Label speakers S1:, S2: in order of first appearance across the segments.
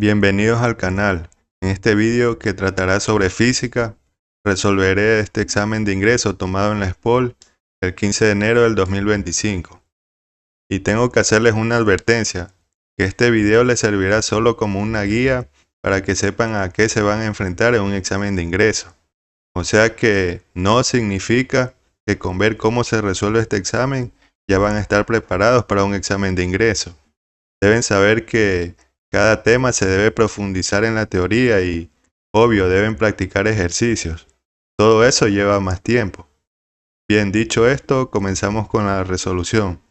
S1: Bienvenidos al canal. En este vídeo que tratará sobre física, resolveré este examen de ingreso tomado en la SPOL el 15 de enero del 2025. Y tengo que hacerles una advertencia, que este video les servirá solo como una guía para que sepan a qué se van a enfrentar en un examen de ingreso. O sea que no significa que con ver cómo se resuelve este examen ya van a estar preparados para un examen de ingreso. Deben saber que cada tema se debe profundizar en la teoría y, obvio, deben practicar ejercicios. Todo eso lleva más tiempo. Bien, dicho esto, comenzamos con la resolución.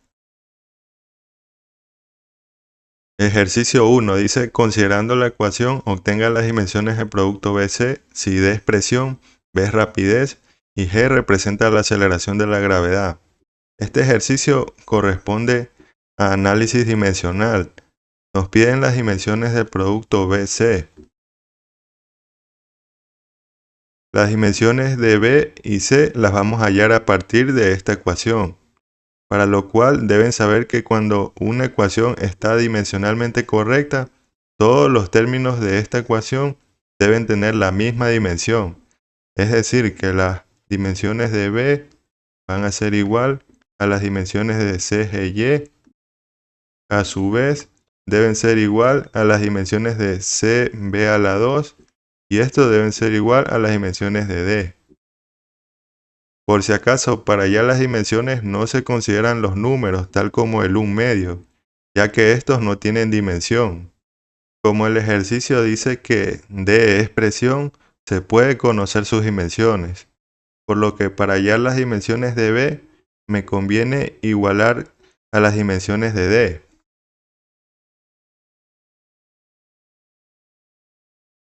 S1: Ejercicio 1 dice, considerando la ecuación, obtenga las dimensiones del producto BC si D es presión, B es rapidez y G representa la aceleración de la gravedad. Este ejercicio corresponde a análisis dimensional. Nos piden las dimensiones del producto BC. Las dimensiones de B y C las vamos a hallar a partir de esta ecuación, para lo cual deben saber que cuando una ecuación está dimensionalmente correcta, todos los términos de esta ecuación deben tener la misma dimensión. Es decir, que las dimensiones de B van a ser igual a las dimensiones de C, G, Y. A su vez, deben ser igual a las dimensiones de C, B a la 2. Y esto deben ser igual a las dimensiones de D. Por si acaso, para hallar las dimensiones no se consideran los números, tal como el 1 medio, ya que estos no tienen dimensión. Como el ejercicio dice que D es presión, se puede conocer sus dimensiones, por lo que para hallar las dimensiones de B, me conviene igualar a las dimensiones de D.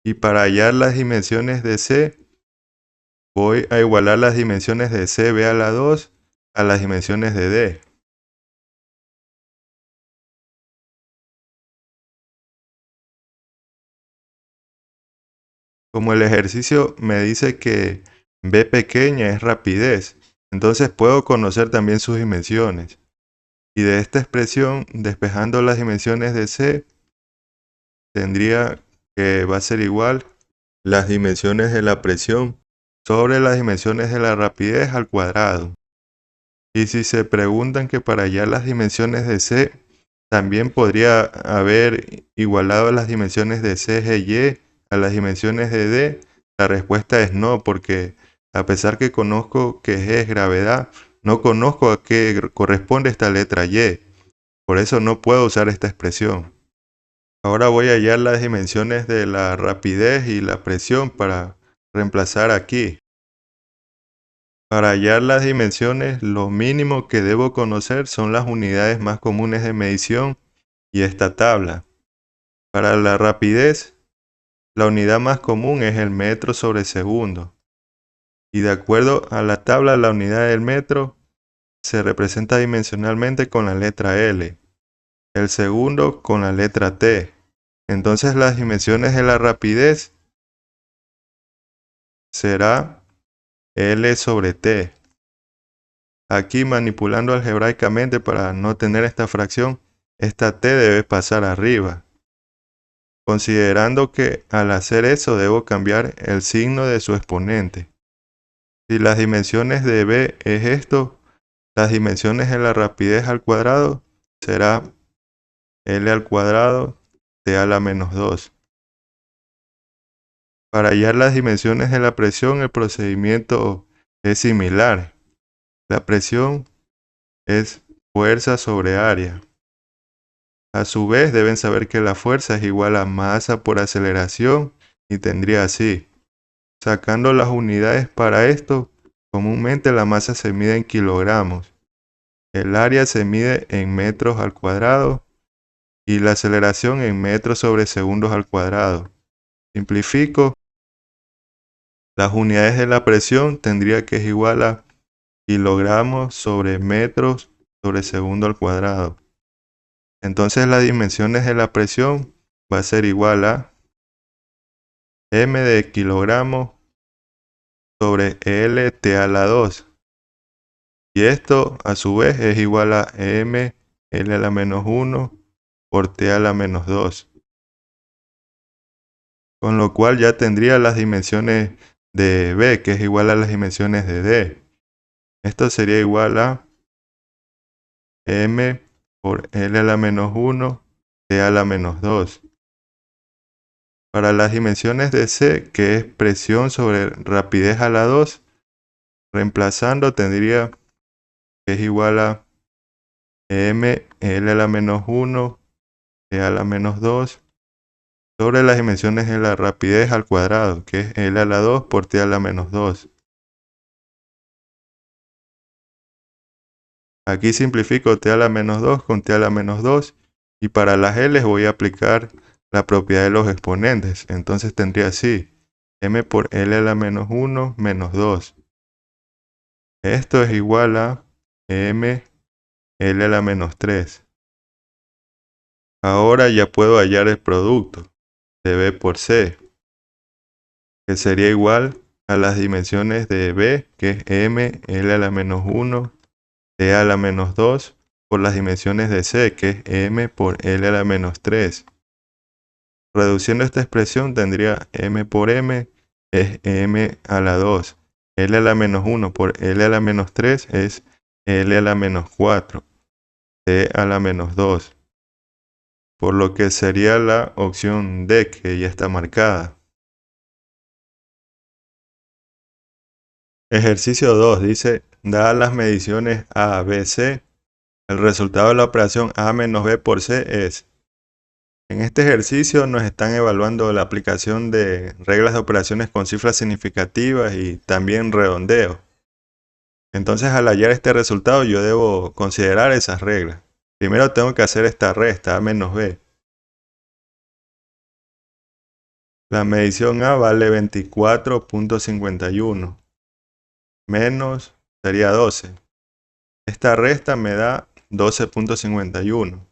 S1: Y para hallar las dimensiones de C, voy a igualar las dimensiones de CB a la 2 a las dimensiones de D. Como el ejercicio me dice que B pequeña es rapidez, entonces puedo conocer también sus dimensiones. Y de esta expresión, despejando las dimensiones de C, tendría que va a ser igual las dimensiones de la presión sobre las dimensiones de la rapidez al cuadrado. Y si se preguntan que para hallar las dimensiones de C, también podría haber igualado las dimensiones de C, G, Y a las dimensiones de D, la respuesta es no, porque a pesar que conozco que G es gravedad, no conozco a qué corresponde esta letra Y. Por eso no puedo usar esta expresión. Ahora voy a hallar las dimensiones de la rapidez y la presión para reemplazar aquí. Para hallar las dimensiones, lo mínimo que debo conocer son las unidades más comunes de medición y esta tabla. Para la rapidez, la unidad más común es el metro sobre segundo. Y de acuerdo a la tabla, la unidad del metro se representa dimensionalmente con la letra L, el segundo con la letra T. Entonces las dimensiones de la rapidez será L sobre T. Aquí manipulando algebraicamente para no tener esta fracción, esta T debe pasar arriba. Considerando que al hacer eso debo cambiar el signo de su exponente. Si las dimensiones de B es esto, las dimensiones de la rapidez al cuadrado será L al cuadrado T a la menos 2. Para hallar las dimensiones de la presión, el procedimiento es similar. La presión es fuerza sobre área. A su vez, deben saber que la fuerza es igual a masa por aceleración y tendría así. Sacando las unidades para esto, comúnmente la masa se mide en kilogramos. El área se mide en metros al cuadrado y la aceleración en metros sobre segundos al cuadrado. Simplifico. Las unidades de la presión tendría que es igual a kilogramos sobre metros sobre segundo al cuadrado. Entonces las dimensiones de la presión va a ser igual a m de kilogramos sobre L T a la 2. Y esto a su vez es igual a m L a la menos 1 por T a la menos 2. Con lo cual ya tendría las dimensiones de B, que es igual a las dimensiones de D. Esto sería igual a M por L a la menos 1, D a la menos 2. Para las dimensiones de C, que es presión sobre rapidez a la 2, reemplazando tendría que es igual a M, L a la menos 1, D a la menos 2, sobre las dimensiones de la rapidez al cuadrado, que es L a la 2 por T a la menos 2. Aquí simplifico T a la menos 2 con T a la menos 2, y para las L voy a aplicar la propiedad de los exponentes. Entonces tendría así, M por L a la menos 1 menos 2. Esto es igual a M L a la menos 3. Ahora ya puedo hallar el producto de B por C, que sería igual a las dimensiones de B, que es M L a la menos 1, D a la menos 2, por las dimensiones de C, que es M por L a la menos 3. Reduciendo esta expresión tendría M por M es M a la 2. L a la menos 1 por L a la menos 3 es L a la menos 4. D a la menos 2. Por lo que sería la opción D, que ya está marcada. Ejercicio 2 dice, dadas las mediciones A, B, C, el resultado de la operación A menos B por C es. En este ejercicio nos están evaluando la aplicación de reglas de operaciones con cifras significativas y también redondeo. Entonces, al hallar este resultado, yo debo considerar esas reglas. Primero tengo que hacer esta resta, A menos B. La medición A vale 24.51. Menos sería 12. Esta resta me da 12.51.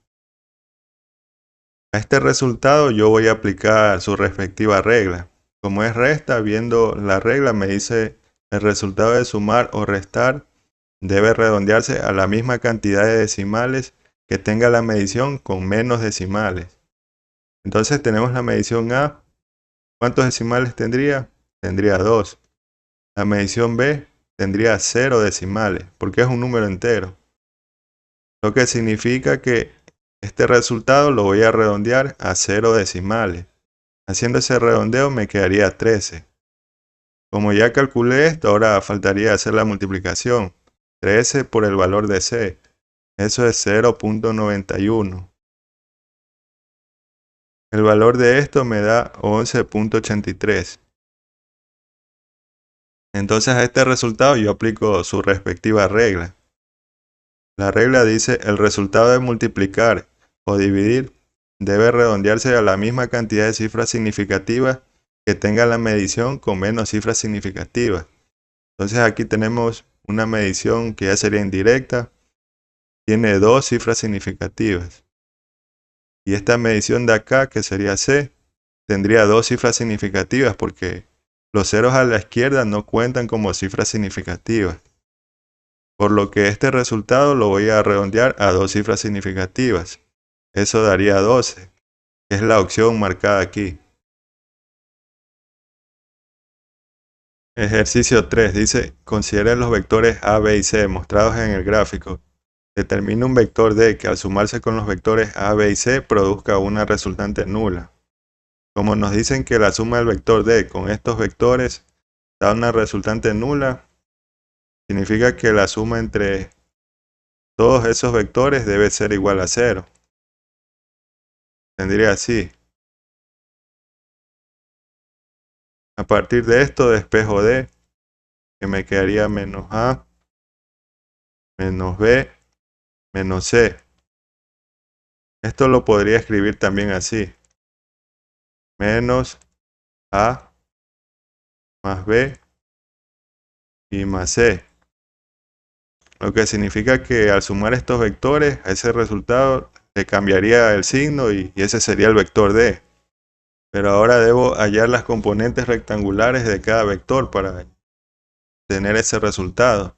S1: A este resultado yo voy a aplicar su respectiva regla. Como es resta, viendo la regla me dice el resultado de sumar o restar debe redondearse a la misma cantidad de decimales que tenga la medición con menos decimales. Entonces tenemos la medición A. ¿Cuántos decimales tendría? Tendría 2. La medición B tendría 0 decimales, porque es un número entero. Lo que significa que este resultado lo voy a redondear a 0 decimales. Haciendo ese redondeo me quedaría 13. Como ya calculé esto, ahora faltaría hacer la multiplicación. 13 por el valor de C. Eso es 0.91. El valor de esto me da 11.83. Entonces a este resultado yo aplico su respectiva regla. La regla dice el resultado de multiplicar o dividir debe redondearse a la misma cantidad de cifras significativas que tenga la medición con menos cifras significativas. Entonces aquí tenemos una medición que ya sería indirecta. Tiene 2 cifras significativas. Y esta medición de acá, que sería C, tendría 2 cifras significativas porque los ceros a la izquierda no cuentan como cifras significativas. Por lo que este resultado lo voy a redondear a 2 cifras significativas. Eso daría 12, que es la opción marcada aquí. Ejercicio 3 dice, consideren los vectores A, B y C mostrados en el gráfico. Determina un vector D que al sumarse con los vectores A, B y C produzca una resultante nula. Como nos dicen que la suma del vector D con estos vectores da una resultante nula, significa que la suma entre todos esos vectores debe ser igual a 0. Tendría así. A partir de esto despejo D, que me quedaría menos A, menos B, menos C. Esto lo podría escribir también así. Menos A más B y más C. Lo que significa que al sumar estos vectores a ese resultado le cambiaría el signo y ese sería el vector D. Pero ahora debo hallar las componentes rectangulares de cada vector para tener ese resultado.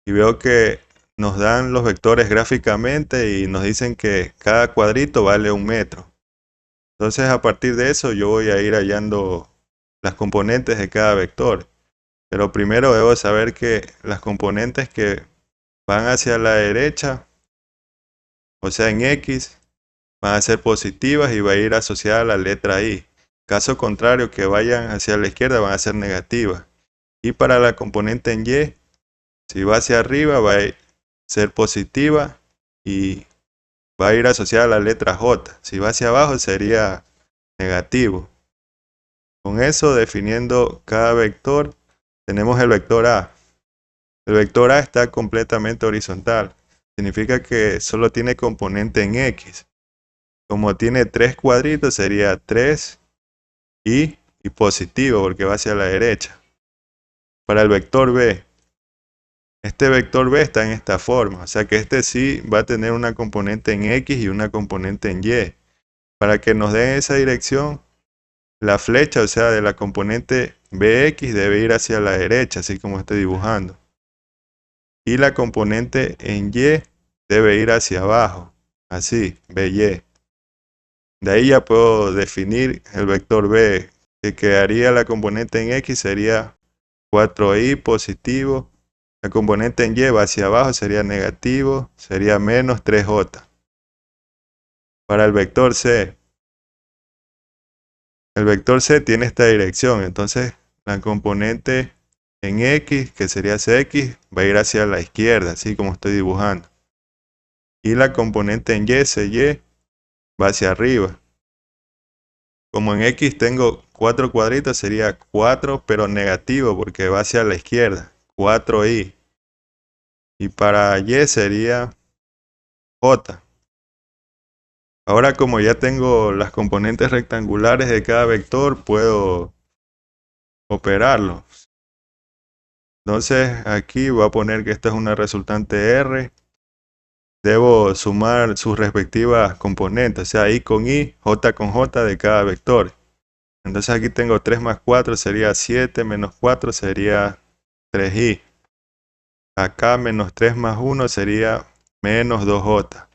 S1: Y veo que nos dan los vectores gráficamente y nos dicen que cada cuadrito vale 1 metro. Entonces a partir de eso yo voy a ir hallando las componentes de cada vector. Pero primero debo saber que las componentes que van hacia la derecha, o sea en X, van a ser positivas y va a ir asociada a la letra Y. Caso contrario, que vayan hacia la izquierda van a ser negativas. Y para la componente en Y, si va hacia arriba va a ser positiva y va a ir asociada a la letra J. Si va hacia abajo sería negativo. Con eso, definiendo cada vector, tenemos el vector A. El vector A está completamente horizontal. Significa que solo tiene componente en X. Como tiene 3 cuadritos, sería 3 y positivo porque va hacia la derecha. Para el vector B, este vector B está en esta forma. O sea que este sí va a tener una componente en X y una componente en Y. Para que nos den esa dirección, la flecha, o sea, de la componente BX debe ir hacia la derecha, así como estoy dibujando. Y la componente en Y debe ir hacia abajo, así, BY. De ahí ya puedo definir el vector B, que quedaría la componente en X sería 4y positivo. La componente en Y va hacia abajo, sería negativo, sería menos 3j. Para el vector C tiene esta dirección, entonces la componente en X, que sería CX, va a ir hacia la izquierda, así como estoy dibujando. Y la componente en Y, CY, va hacia arriba. Como en X tengo 4 cuadritos, sería 4, pero negativo, porque va hacia la izquierda, 4y. Y para Y sería J. Ahora como ya tengo las componentes rectangulares de cada vector, puedo operarlo. Entonces aquí voy a poner que esta es una resultante R. Debo sumar sus respectivas componentes, o sea, I con I, J con J de cada vector. Entonces aquí tengo 3 más 4 sería 7, menos 4 sería 3i. Acá menos 3 más 1 sería menos 2j.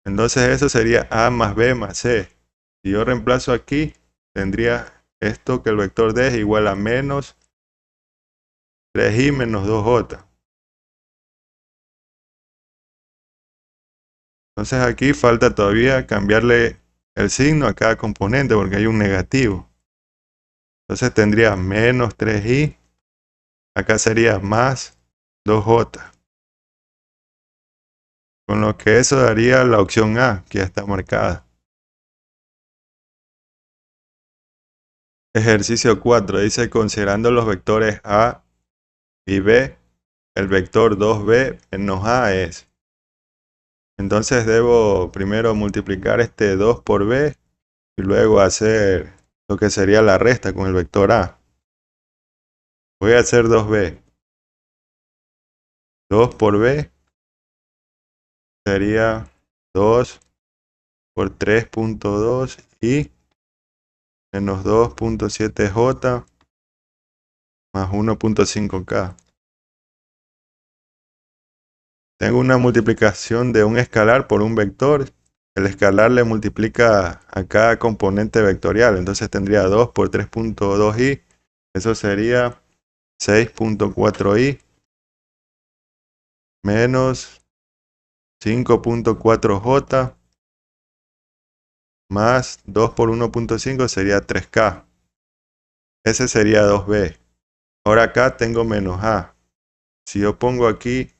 S1: Entonces eso sería A más B más C. Si yo reemplazo aquí, tendría esto que el vector D es igual a menos 3i menos 2j. Entonces aquí falta todavía cambiarle el signo a cada componente porque hay un negativo. Entonces tendría menos 3i. Acá sería más 2j. Con lo que eso daría la opción A, que ya está marcada. Ejercicio 4 dice, considerando los vectores A y B, el vector 2b menos A es. Entonces debo primero multiplicar este 2 por B y luego hacer lo que sería la resta con el vector A. Voy a hacer 2b. 2 por B sería 2 por 3.2 y menos 2.7j más 1.5k. Tengo una multiplicación de un escalar por un vector. El escalar le multiplica a cada componente vectorial. Entonces tendría 2 por 3.2i. Eso sería 6.4i menos 5.4j más 2 por 1.5 sería 3k. Ese sería 2b. Ahora acá tengo menos a. Si yo pongo aquí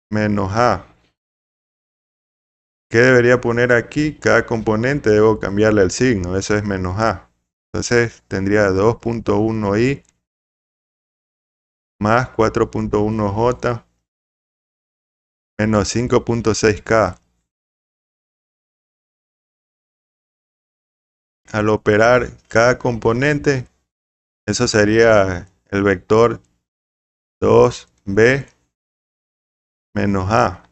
S1: menos a, ¿qué debería poner aquí? Cada componente debo cambiarle el signo. Eso es menos a. Entonces tendría 2.1i más 4.1j menos 5.6k. Al operar cada componente, eso sería el vector 2b menos a.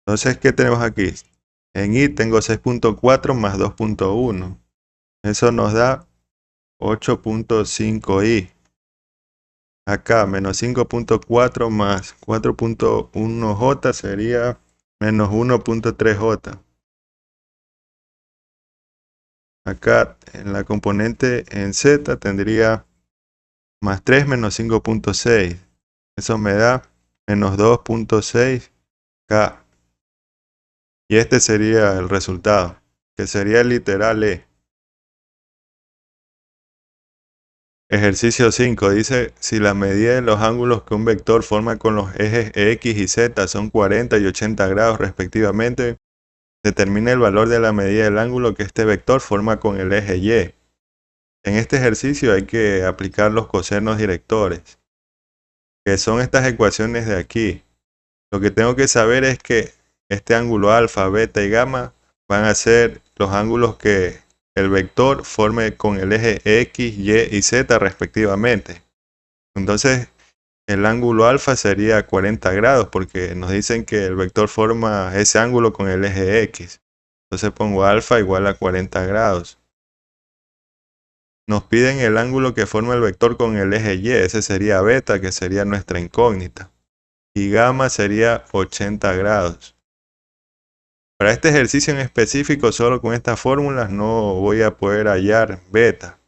S1: Entonces, ¿qué tenemos aquí? En i tengo 6.4 más 2.1. Eso nos da 8.5i. Acá, menos 5.4 más 4.1j sería menos 1.3j. Acá en la componente en z tendría más 3 menos 5.6. Eso me da menos 2.6k. Y este sería el resultado, que sería el literal E. Ejercicio 5 dice, si la medida de los ángulos que un vector forma con los ejes X y Z son 40 y 80 grados respectivamente, determina el valor de la medida del ángulo que este vector forma con el eje Y. En este ejercicio hay que aplicar los cosenos directores, que son estas ecuaciones de aquí. Lo que tengo que saber es que este ángulo alfa, beta y gamma van a ser los ángulos que el vector forme con el eje X, Y y Z respectivamente. Entonces el ángulo alfa sería 40 grados porque nos dicen que el vector forma ese ángulo con el eje X. Entonces pongo alfa igual a 40 grados. Nos piden el ángulo que forma el vector con el eje Y, ese sería beta, que sería nuestra incógnita. Y gamma sería 80 grados. Para este ejercicio en específico, solo con estas fórmulas no voy a poder hallar beta.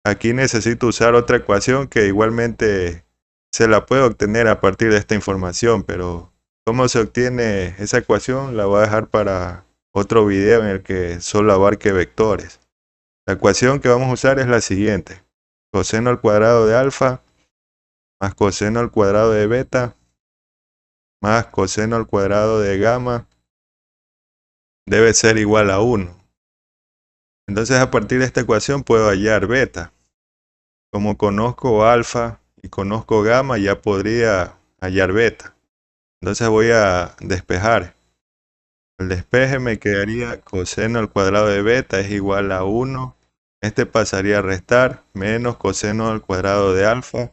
S1: Aquí necesito usar otra ecuación que igualmente se la puedo obtener a partir de esta información, pero cómo se obtiene esa ecuación la voy a dejar para otro video en el que solo abarque vectores. La ecuación que vamos a usar es la siguiente. Coseno al cuadrado de alfa más coseno al cuadrado de beta más coseno al cuadrado de gamma debe ser igual a 1. Entonces a partir de esta ecuación puedo hallar beta. Como conozco alfa y conozco gamma, ya podría hallar beta. Entonces voy a despejar. El despeje me quedaría coseno al cuadrado de beta es igual a 1. Este pasaría a restar menos coseno al cuadrado de alfa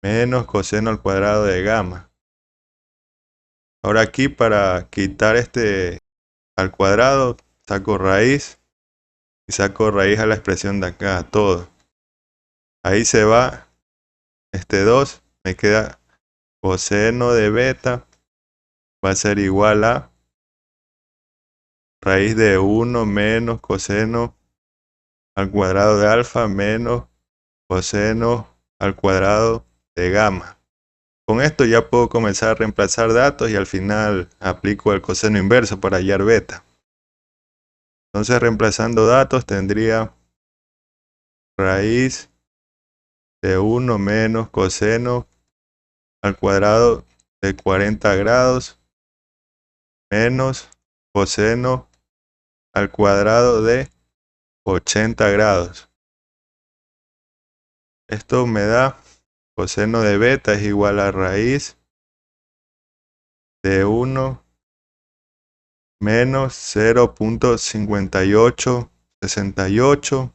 S1: menos coseno al cuadrado de gamma. Ahora aquí para quitar este al cuadrado, saco raíz y saco raíz a la expresión de acá, todo. Ahí se va este 2, me queda coseno de beta, va a ser igual a raíz de 1 menos coseno al cuadrado de alfa menos coseno al cuadrado de gamma. Con esto ya puedo comenzar a reemplazar datos y al final aplico el coseno inverso para hallar beta. Entonces reemplazando datos tendría raíz de 1 menos coseno al cuadrado de 40 grados menos coseno al cuadrado de 80 grados. Esto me da coseno de beta es igual a raíz de 1 menos 0.5868.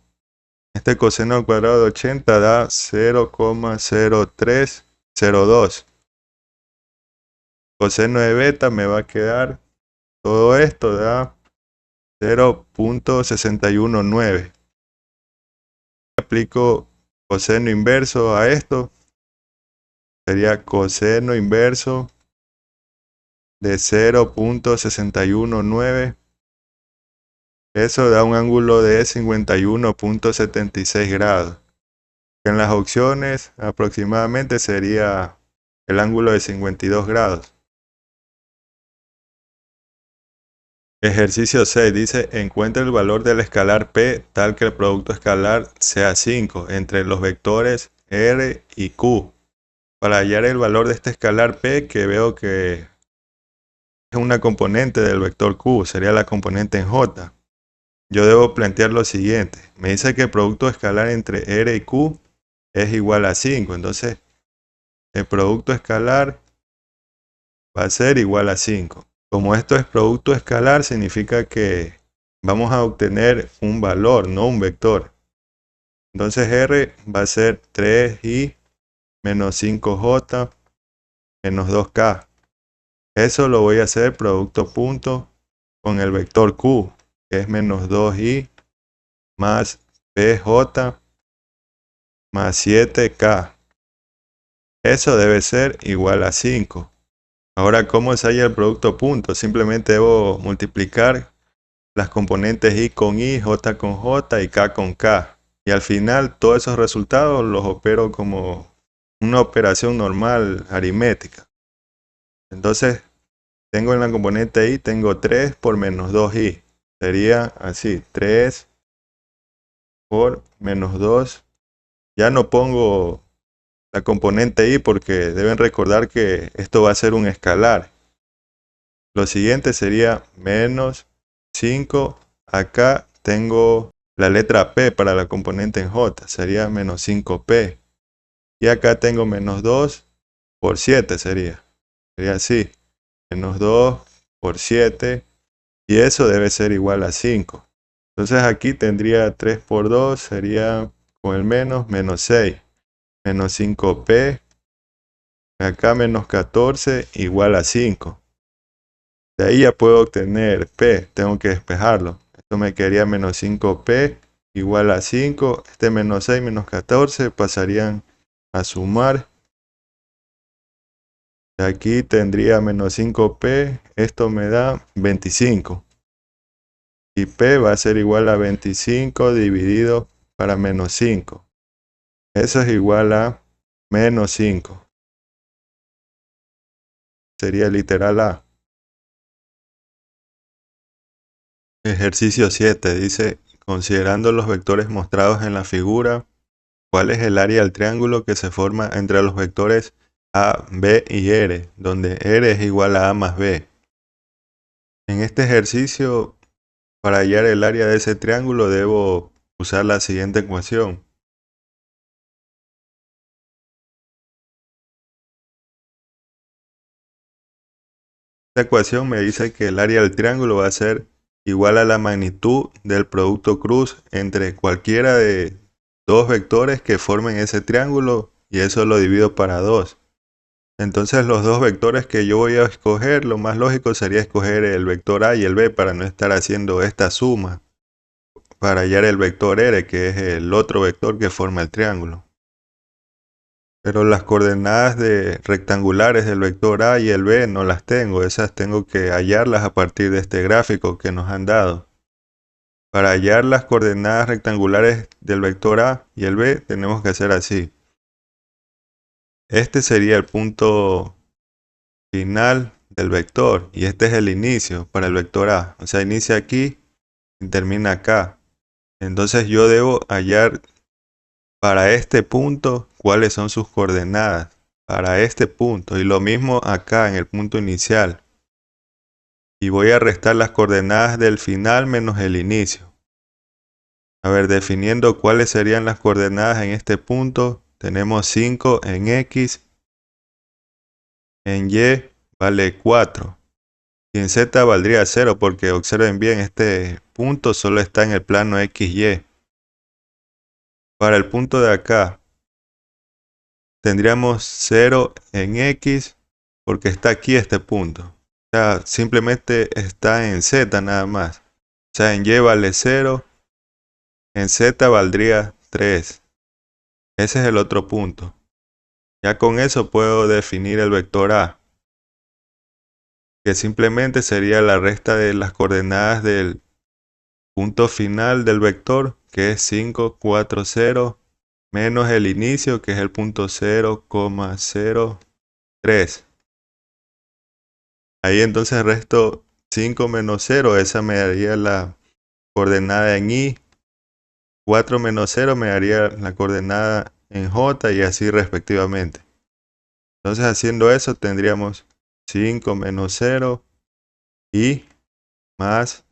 S1: Este coseno al cuadrado de 80 da 0,0302. Coseno de beta me va a quedar, todo esto da 0.619. Aplico coseno inverso a esto. Sería coseno inverso de 0.619. Eso da un ángulo de 51.76 grados. En las opciones aproximadamente sería el ángulo de 52 grados. Ejercicio 6 dice, encuentra el valor del escalar P tal que el producto escalar sea 5 entre los vectores R y Q. Para hallar el valor de este escalar P, que veo que es una componente del vector Q, sería la componente en J. Yo debo plantear lo siguiente. Me dice que el producto escalar entre R y Q es igual a 5. Entonces, el producto escalar va a ser igual a 5. Como esto es producto escalar, significa que vamos a obtener un valor, no un vector. Entonces R va a ser 3i menos 5j menos 2k. Eso lo voy a hacer producto punto con el vector q, que es menos 2i más pj más 7k. Eso debe ser igual a 5. Ahora, ¿cómo se halla el producto punto? Simplemente debo multiplicar las componentes y con y, j con j y k con k. Y al final todos esos resultados los opero como una operación normal aritmética. Entonces, tengo en la componente y, tengo 3 por menos 2i. Sería así, 3 por menos 2. Ya no pongo la componente y porque deben recordar que esto va a ser un escalar. Lo siguiente sería menos 5. Acá tengo la letra P para la componente en J. Sería menos 5P. Y acá tengo menos 2 por 7 sería. Sería así. Menos 2 por 7. Y eso debe ser igual a 5. Entonces aquí tendría 3 por 2. Sería con el menos 6. Menos 5P. Acá menos 14 igual a 5. De ahí ya puedo obtener P, tengo que despejarlo. Esto me quedaría menos 5P igual a 5. Este menos 6 menos 14 pasarían a sumar. De aquí tendría menos 5P, esto me da 25. Y P va a ser igual a 25 dividido para menos 5. Eso es igual a menos 5. Sería literal A. Ejercicio 7 dice, considerando los vectores mostrados en la figura, ¿cuál es el área del triángulo que se forma entre los vectores A, B y R, donde R es igual a A más B? En este ejercicio, para hallar el área de ese triángulo, debo usar la siguiente ecuación. Esta ecuación me dice que el área del triángulo va a ser igual a la magnitud del producto cruz entre cualquiera de dos vectores que formen ese triángulo, y eso lo divido para 2. Entonces los dos vectores que yo voy a escoger, lo más lógico sería escoger el vector A y el B para no estar haciendo esta suma, para hallar el vector R, que es el otro vector que forma el triángulo. Pero las coordenadas rectangulares del vector A y el B no las tengo, esas tengo que hallarlas a partir de este gráfico que nos han dado. Para hallar las coordenadas rectangulares del vector A y el B tenemos que hacer así. Este sería el punto final del vector y este es el inicio para el vector A. O sea, inicia aquí y termina acá. Entonces yo debo hallar para este punto cuáles son sus coordenadas para este punto, y lo mismo acá en el punto inicial. Y voy a restar las coordenadas del final menos el inicio. A ver, definiendo cuáles serían las coordenadas en este punto, tenemos 5 en X, en Y vale 4. Y en Z valdría 0 porque observen bien, este punto solo está en el plano XY. Para el punto de acá, tendríamos 0 en X porque está aquí este punto. O sea, simplemente está en Z nada más. O sea, en Y vale 0, en Z valdría 3. Ese es el otro punto. Ya con eso puedo definir el vector A, que simplemente sería la resta de las coordenadas del punto final del vector, que es 5, 4, 0, menos el inicio, que es el punto 0,03. Ahí entonces resto 5 menos 0, esa me daría la coordenada en Y. 4 menos 0 me daría la coordenada en J y así respectivamente. Entonces haciendo eso tendríamos 5 menos 0 y más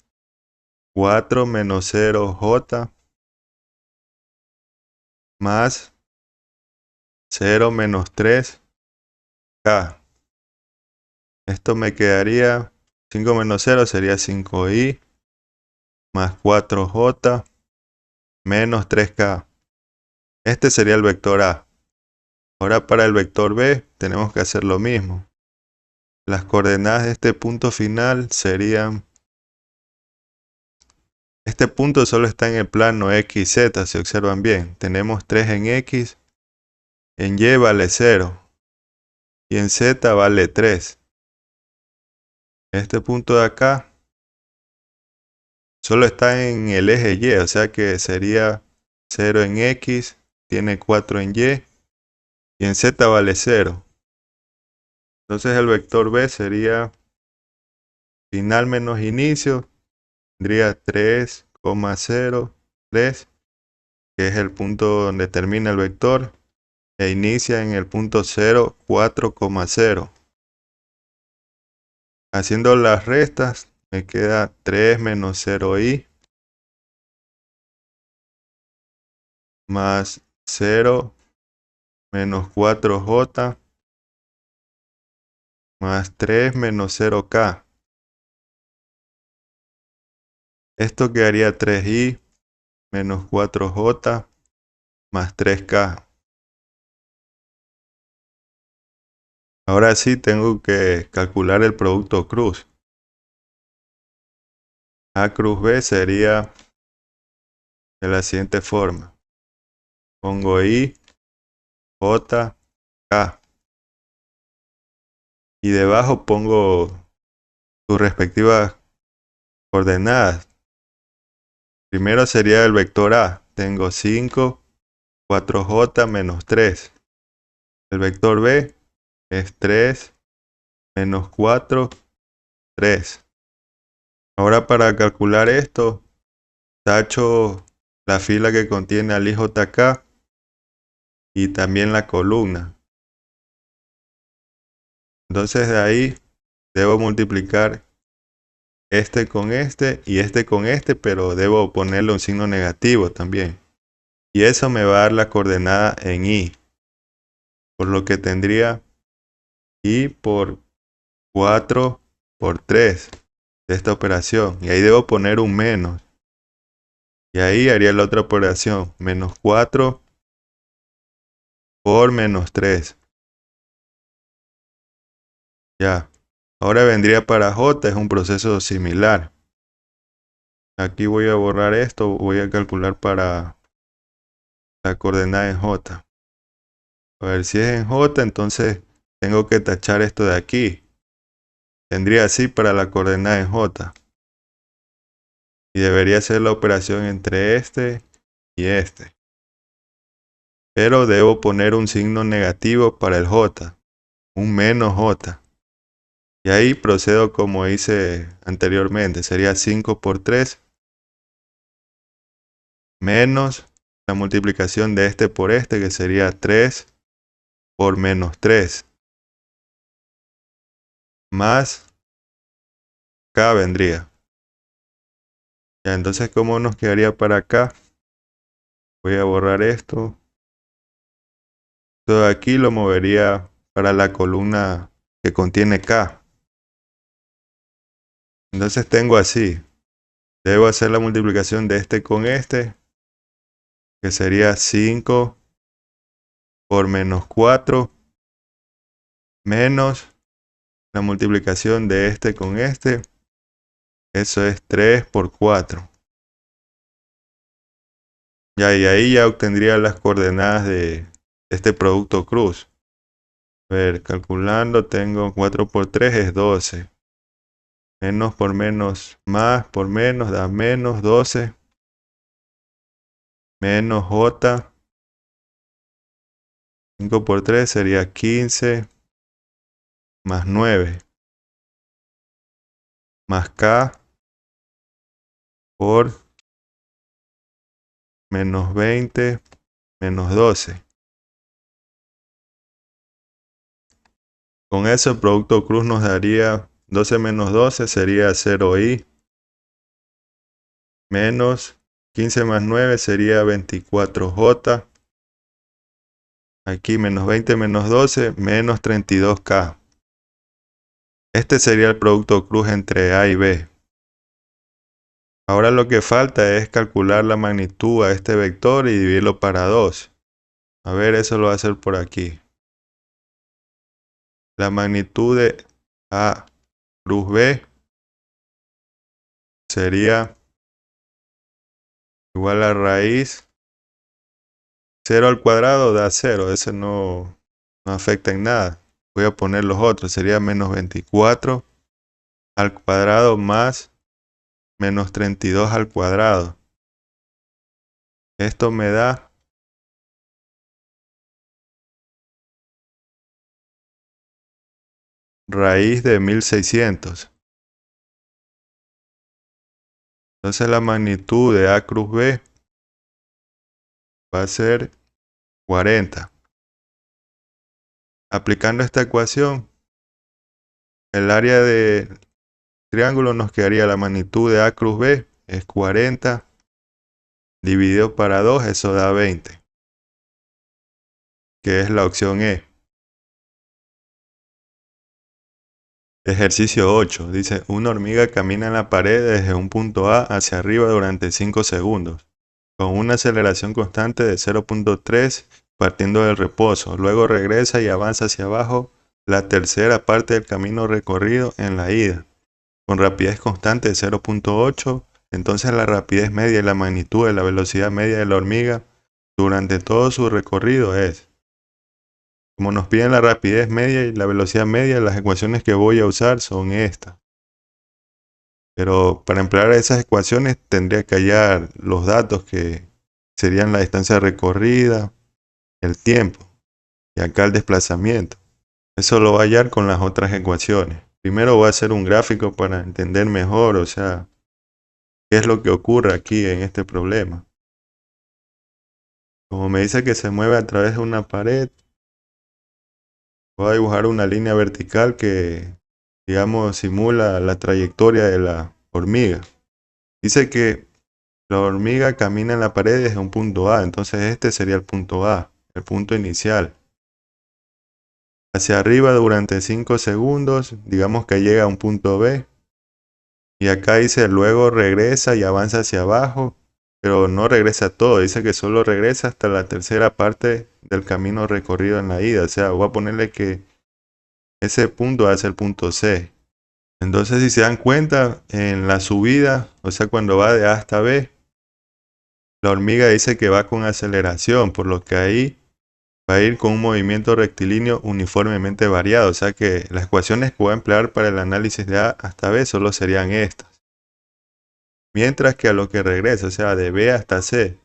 S1: 4 menos 0 J más 0 menos 3 K. Esto me quedaría 5 menos 0 sería 5i más 4j menos 3k. Este sería el vector A. Ahora para el vector B tenemos que hacer lo mismo. Las coordenadas de este punto final serían... Este punto solo está en el plano XZ, si observan bien. Tenemos 3 en X, en Y vale 0 y en Z vale 3. Este punto de acá solo está en el eje Y, o sea que sería 0 en X, tiene 4 en Y, y en Z vale 0. Entonces el vector B sería final menos inicio, tendría 3,03, que es el punto donde termina el vector, e inicia en el punto 0, 4,0. Haciendo las restas, me queda 3 menos 0i más 0 menos 4j más 3 menos 0k. Esto quedaría 3i menos 4j más 3k. Ahora sí tengo que calcular el producto cruz. A cruz B sería de la siguiente forma. Pongo i, j, k. Y debajo pongo sus respectivas coordenadas. Primero sería el vector A. Tengo 5, 4j menos 3. El vector B es 3 menos 4, 3. Ahora para calcular esto, tacho la fila que contiene al IJK y también la columna. Entonces de ahí debo multiplicar este con este y este con este, pero debo ponerle un signo negativo también. Y eso me va a dar la coordenada en y. Por lo que tendría y por 4 por 3 de esta operación. Y ahí debo poner un menos. Y ahí haría la otra operación. Menos 4 por menos 3. Ya. Ahora vendría para J. Es un proceso similar. Aquí voy a borrar esto. Voy a calcular para la coordenada en J. A ver si es en J. Entonces tengo que tachar esto de aquí. Tendría así para la coordenada en J. Y debería ser la operación entre este y este. Pero debo poner un signo negativo para el J. Un menos J. Y ahí procedo como hice anteriormente. Sería 5 por 3 menos la multiplicación de este por este, que sería 3 por menos 3. Más K vendría. Ya, entonces, ¿cómo nos quedaría para acá? Voy a borrar esto. Todo aquí lo movería para la columna que contiene K. Entonces tengo así. Debo hacer la multiplicación de este con este, que sería 5 por menos 4 menos la multiplicación de este con este. Eso es 3 por 4. Ya, y ahí ya obtendría las coordenadas de este producto cruz. A ver, calculando, tengo 4 por 3 es 12. Menos por menos, más por menos, da menos 12. Menos J. 5 por 3 sería 15. Más 9. Más K por menos 20 menos 12. Con eso el producto cruz nos daría 12 menos 12 sería 0i. Menos 15 más 9 sería 24j. Aquí menos 20 menos 12 menos 32k. Este sería el producto cruz entre A y B. Ahora lo que falta es calcular la magnitud a este vector y dividirlo para 2. A ver, eso lo voy a hacer por aquí. La magnitud de A cruz B sería igual a raíz 0 al cuadrado da 0. Ese no afecta en nada. Voy a poner los otros. Sería menos 24 al cuadrado más menos 32 al cuadrado. Esto me da raíz de 1600. Entonces la magnitud de A cruz B va a ser 40. Aplicando esta ecuación, el área del triángulo nos quedaría la magnitud de A cruz B es 40 dividido para 2, eso da 20, que es la opción E. Ejercicio 8. Dice, una hormiga camina en la pared desde un punto A hacia arriba durante 5 segundos, con una aceleración constante de 0.3 partiendo del reposo. Luego regresa y avanza hacia abajo la tercera parte del camino recorrido en la ida, con rapidez constante de 0.8. Entonces la rapidez media y la magnitud de la velocidad media de la hormiga durante todo su recorrido es. Como nos piden la rapidez media y la velocidad media, las ecuaciones que voy a usar son estas. Pero para emplear esas ecuaciones tendría que hallar los datos que serían la distancia recorrida, el tiempo y acá el desplazamiento. Eso lo voy a hallar con las otras ecuaciones. Primero voy a hacer un gráfico para entender mejor, o sea, qué es lo que ocurre aquí en este problema. Como me dice que se mueve a través de una pared, voy a dibujar una línea vertical que, digamos, simula la trayectoria de la hormiga. Dice que la hormiga camina en la pared desde un punto A, entonces este sería el punto A, el punto inicial. Hacia arriba durante 5 segundos, digamos que llega a un punto B. Y acá dice luego regresa y avanza hacia abajo, pero no regresa todo, dice que solo regresa hasta la tercera parte del camino recorrido en la ida. O sea, voy a ponerle que ese punto va a ser el punto C. Entonces, si se dan cuenta, en la subida, o sea, cuando va de A hasta B, la hormiga dice que va con aceleración, por lo que ahí va a ir con un movimiento rectilíneo uniformemente variado. O sea que las ecuaciones que voy a emplear para el análisis de A hasta B solo serían estas. Mientras que a lo que regresa, o sea, de B hasta C,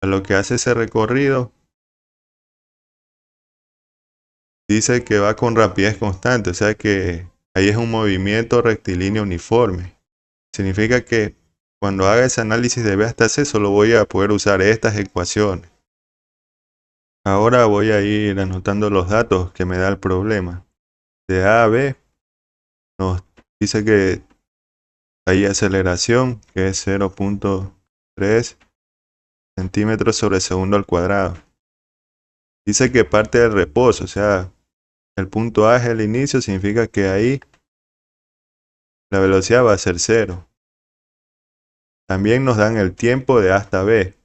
S1: a lo que hace ese recorrido, dice que va con rapidez constante, o sea que ahí es un movimiento rectilíneo uniforme. Significa que cuando haga ese análisis de B hasta C, solo voy a poder usar estas ecuaciones. Ahora voy a ir anotando los datos que me da el problema. De A a B, nos dice que hay aceleración, que es 0.3 centímetros sobre segundo al cuadrado. Dice que parte del reposo, o sea, el punto A es el inicio, significa que ahí la velocidad va a ser 0. También nos dan el tiempo de A hasta B,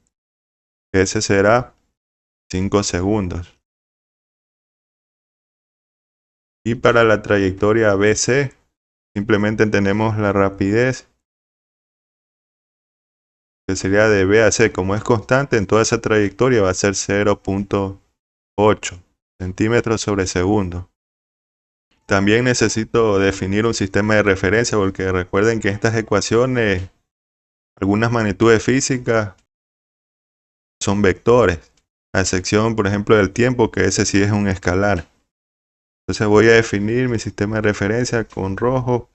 S1: que ese será 5 segundos. Y para la trayectoria BC, simplemente tenemos la rapidez, que sería de B a C. Como es constante, en toda esa trayectoria va a ser 0.8 centímetros sobre segundo. También necesito definir un sistema de referencia, porque recuerden que estas ecuaciones, algunas magnitudes físicas son vectores, a excepción, por ejemplo, del tiempo, que ese sí es un escalar. Entonces voy a definir mi sistema de referencia con rojo.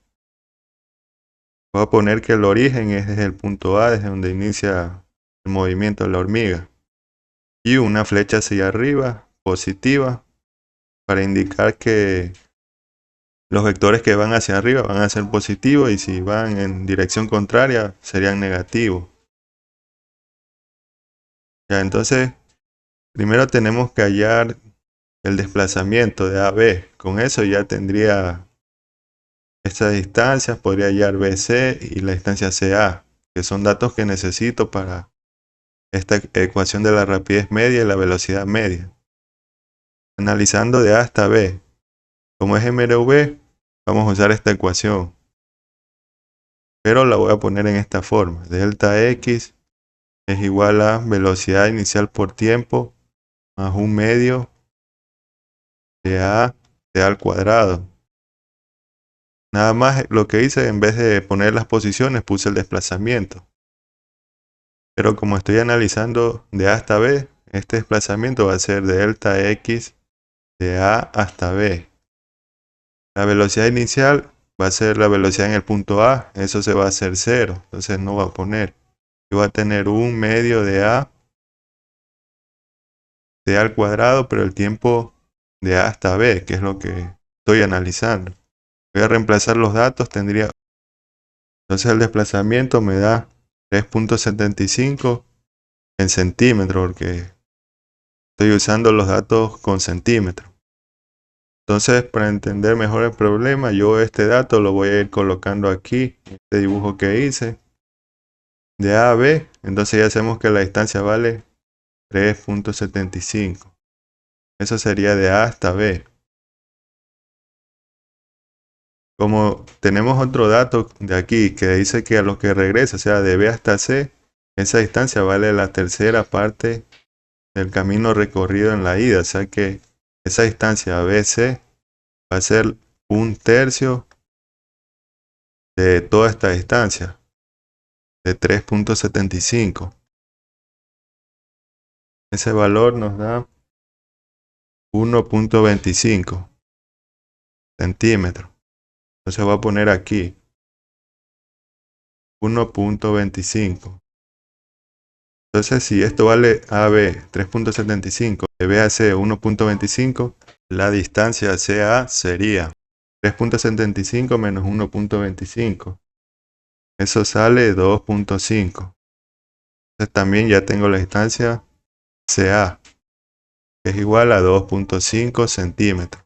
S1: Voy a poner que el origen es desde el punto A, desde donde inicia el movimiento de la hormiga. Y una flecha hacia arriba, positiva, para indicar que los vectores que van hacia arriba van a ser positivos y si van en dirección contraria serían negativos. Ya, entonces, primero tenemos que hallar el desplazamiento de AB. Con eso ya tendría estas distancias, podría hallar BC y la distancia CA, que son datos que necesito para esta ecuación de la rapidez media y la velocidad media. Analizando de A hasta B, como es MRV, vamos a usar esta ecuación, pero la voy a poner en esta forma. Delta X es igual a velocidad inicial por tiempo más un medio de A al cuadrado. Nada más lo que hice, en vez de poner las posiciones, puse el desplazamiento. Pero como estoy analizando de A hasta B, este desplazamiento va a ser de delta X de A hasta B. La velocidad inicial va a ser la velocidad en el punto A, eso se va a hacer 0, entonces no va a poner. Y va a tener un medio de A al cuadrado, pero el tiempo de A hasta B, que es lo que estoy analizando. Voy a reemplazar los datos, tendría... Entonces el desplazamiento me da 3.75 en centímetros, porque estoy usando los datos con centímetros. Entonces, para entender mejor el problema, yo este dato lo voy a ir colocando aquí, este dibujo que hice, de A a B. Entonces ya sabemos que la distancia vale 3.75. Eso sería de A hasta B. Como tenemos otro dato de aquí que dice que a lo que regresa, o sea, de B hasta C, esa distancia vale la tercera parte del camino recorrido en la ida. O sea que esa distancia BC va a ser 1/3 de toda esta distancia, de 3.75. Ese valor nos da 1.25 centímetros. Entonces voy a poner aquí 1.25. Entonces, si esto vale AB 3.75, de B a C 1.25, la distancia CA sería 3.75 menos 1.25. Eso sale 2.5. Entonces también ya tengo la distancia CA, que es igual a 2.5 centímetros.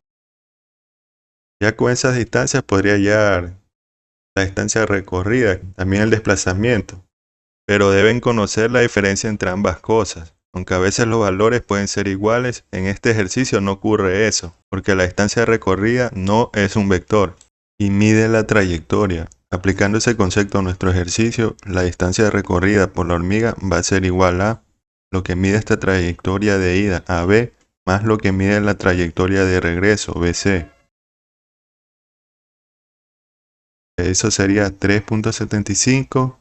S1: Ya con esas distancias podría hallar la distancia recorrida, también el desplazamiento. Pero deben conocer la diferencia entre ambas cosas. Aunque a veces los valores pueden ser iguales, en este ejercicio no ocurre eso, porque la distancia recorrida no es un vector y mide la trayectoria. Aplicando ese concepto a nuestro ejercicio, la distancia recorrida por la hormiga va a ser igual a lo que mide esta trayectoria de ida a B más lo que mide la trayectoria de regreso BC. Eso sería 3.75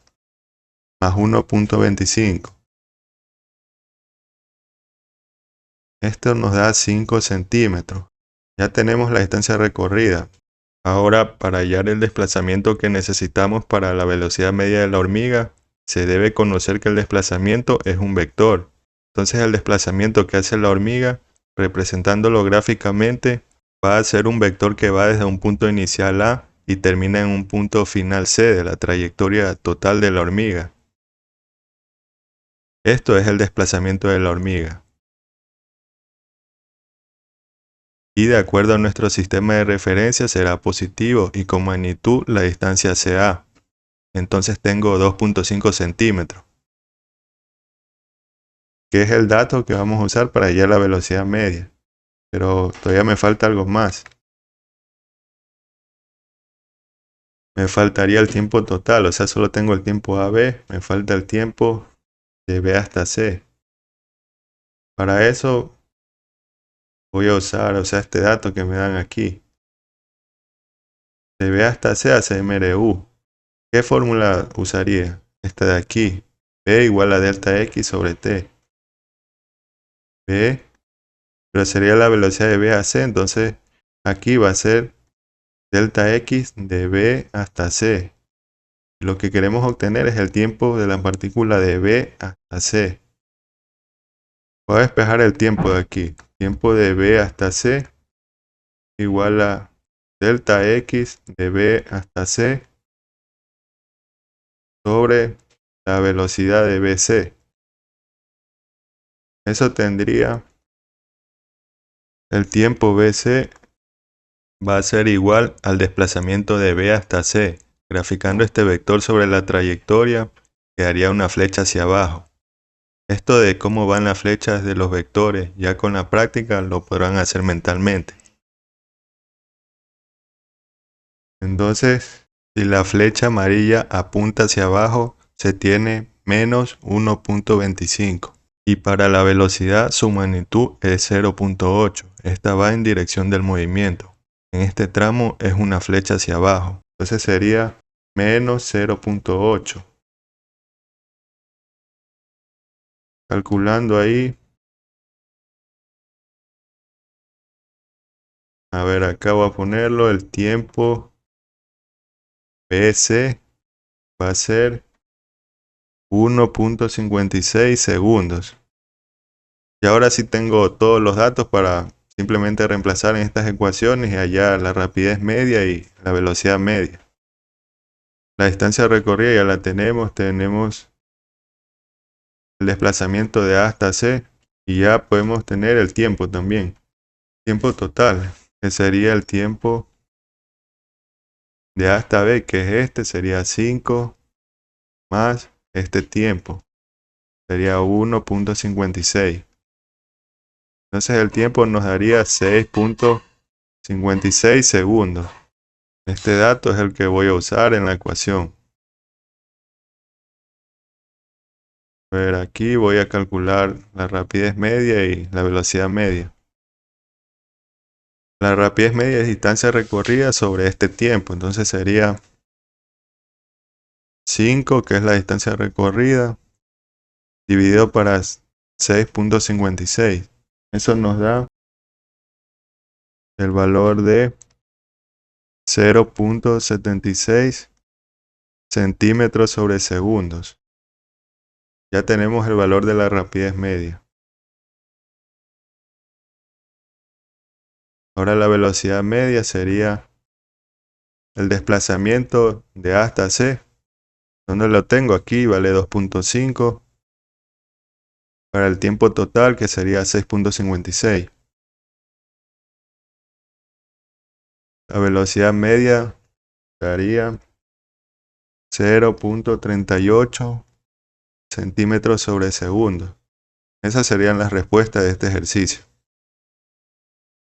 S1: más 1.25. Esto nos da 5 centímetros. Ya tenemos la distancia recorrida. Ahora, para hallar el desplazamiento que necesitamos para la velocidad media de la hormiga, se debe conocer que el desplazamiento es un vector. Entonces el desplazamiento que hace la hormiga, representándolo gráficamente, va a ser un vector que va desde un punto inicial A y termina en un punto final C de la trayectoria total de la hormiga. Esto es el desplazamiento de la hormiga. Y de acuerdo a nuestro sistema de referencia será positivo y con magnitud la distancia CA. Entonces tengo 2.5 centímetros, que es el dato que vamos a usar para hallar la velocidad media. Pero todavía me falta algo más. Me faltaría el tiempo total, o sea, solo tengo el tiempo AB, me falta el tiempo de B hasta C. Para eso voy a usar, este dato que me dan aquí. De B hasta C hace MRU. ¿Qué fórmula usaría? Esta de aquí. B igual a delta X sobre T. B, pero sería la velocidad de B a C, entonces aquí va a ser delta X de B hasta C. Lo que queremos obtener es el tiempo de la partícula de B hasta C. Voy a despejar el tiempo de aquí. Tiempo de B hasta C igual a delta X de B hasta C sobre la velocidad de BC. Eso tendría el tiempo BC va a ser igual al desplazamiento de B hasta C. Graficando este vector sobre la trayectoria, quedaría una flecha hacia abajo. Esto de cómo van las flechas de los vectores, ya con la práctica lo podrán hacer mentalmente. Entonces, si la flecha amarilla apunta hacia abajo, se tiene menos 1.25. Y para la velocidad, su magnitud es 0.8. Esta va en dirección del movimiento. en este tramo es una flecha hacia abajo. Entonces sería menos 0.8. Calculando ahí. A ver, acá voy a ponerlo. El tiempo BC va a ser 1.56 segundos. Y ahora sí tengo todos los datos para simplemente reemplazar en estas ecuaciones y hallar la rapidez media y la velocidad media. La distancia recorrida ya la tenemos. Tenemos el desplazamiento de A hasta C y ya podemos tener el tiempo también. Tiempo total, que sería el tiempo de A hasta B, que es este, sería 5 más este tiempo. Sería 1.56. Entonces el tiempo nos daría 6.56 segundos. Este dato es el que voy a usar en la ecuación. A ver, aquí voy a calcular la rapidez media y la velocidad media. La rapidez media es distancia recorrida sobre este tiempo. Entonces sería 5, que es la distancia recorrida, dividido para 6.56. Eso nos da el valor de 0.76 centímetros sobre segundos. Ya tenemos el valor de la rapidez media. Ahora la velocidad media sería el desplazamiento de A hasta C. ¿Dónde lo tengo? Aquí vale 2.5 para el tiempo total, que sería 6.56. La velocidad media daría 0.38 centímetros sobre segundo. Esas serían las respuestas de este ejercicio.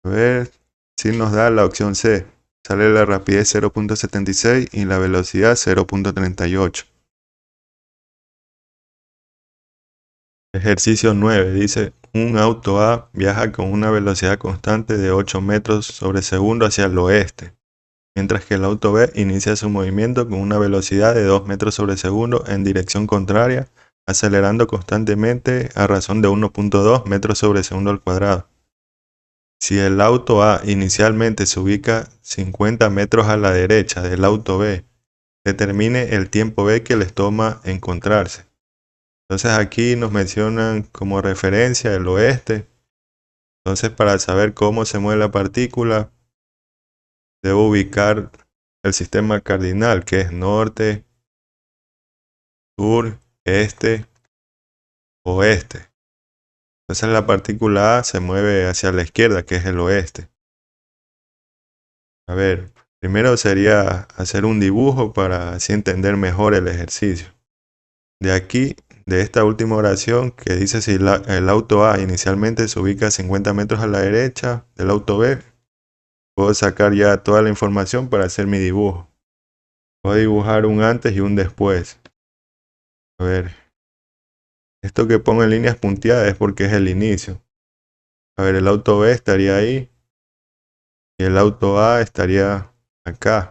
S1: A ver si nos da la opción C. Sale la rapidez 0.76 y la velocidad 0.38. Ejercicio 9 dice: un auto A viaja con una velocidad constante de 8 metros sobre segundo hacia el oeste, mientras que el auto B inicia su movimiento con una velocidad de 2 metros sobre segundo en dirección contraria, acelerando constantemente a razón de 1.2 metros sobre segundo al cuadrado. Si el auto A inicialmente se ubica 50 metros a la derecha del auto B, determine el tiempo B que les toma encontrarse. Entonces aquí nos mencionan como referencia el oeste. Entonces, para saber cómo se mueve la partícula, debo ubicar el sistema cardinal, que es norte, sur, este, oeste. Entonces la partícula A se mueve hacia la izquierda, que es el oeste. A ver, primero sería hacer un dibujo para así entender mejor el ejercicio. De aquí, de esta última oración que dice si el auto A inicialmente se ubica a 50 metros a la derecha del auto B, puedo sacar ya toda la información para hacer mi dibujo. Voy a dibujar un antes y un después. A ver, esto que pongo en líneas punteadas es porque es el inicio. A ver, el auto B estaría ahí y el auto A estaría acá,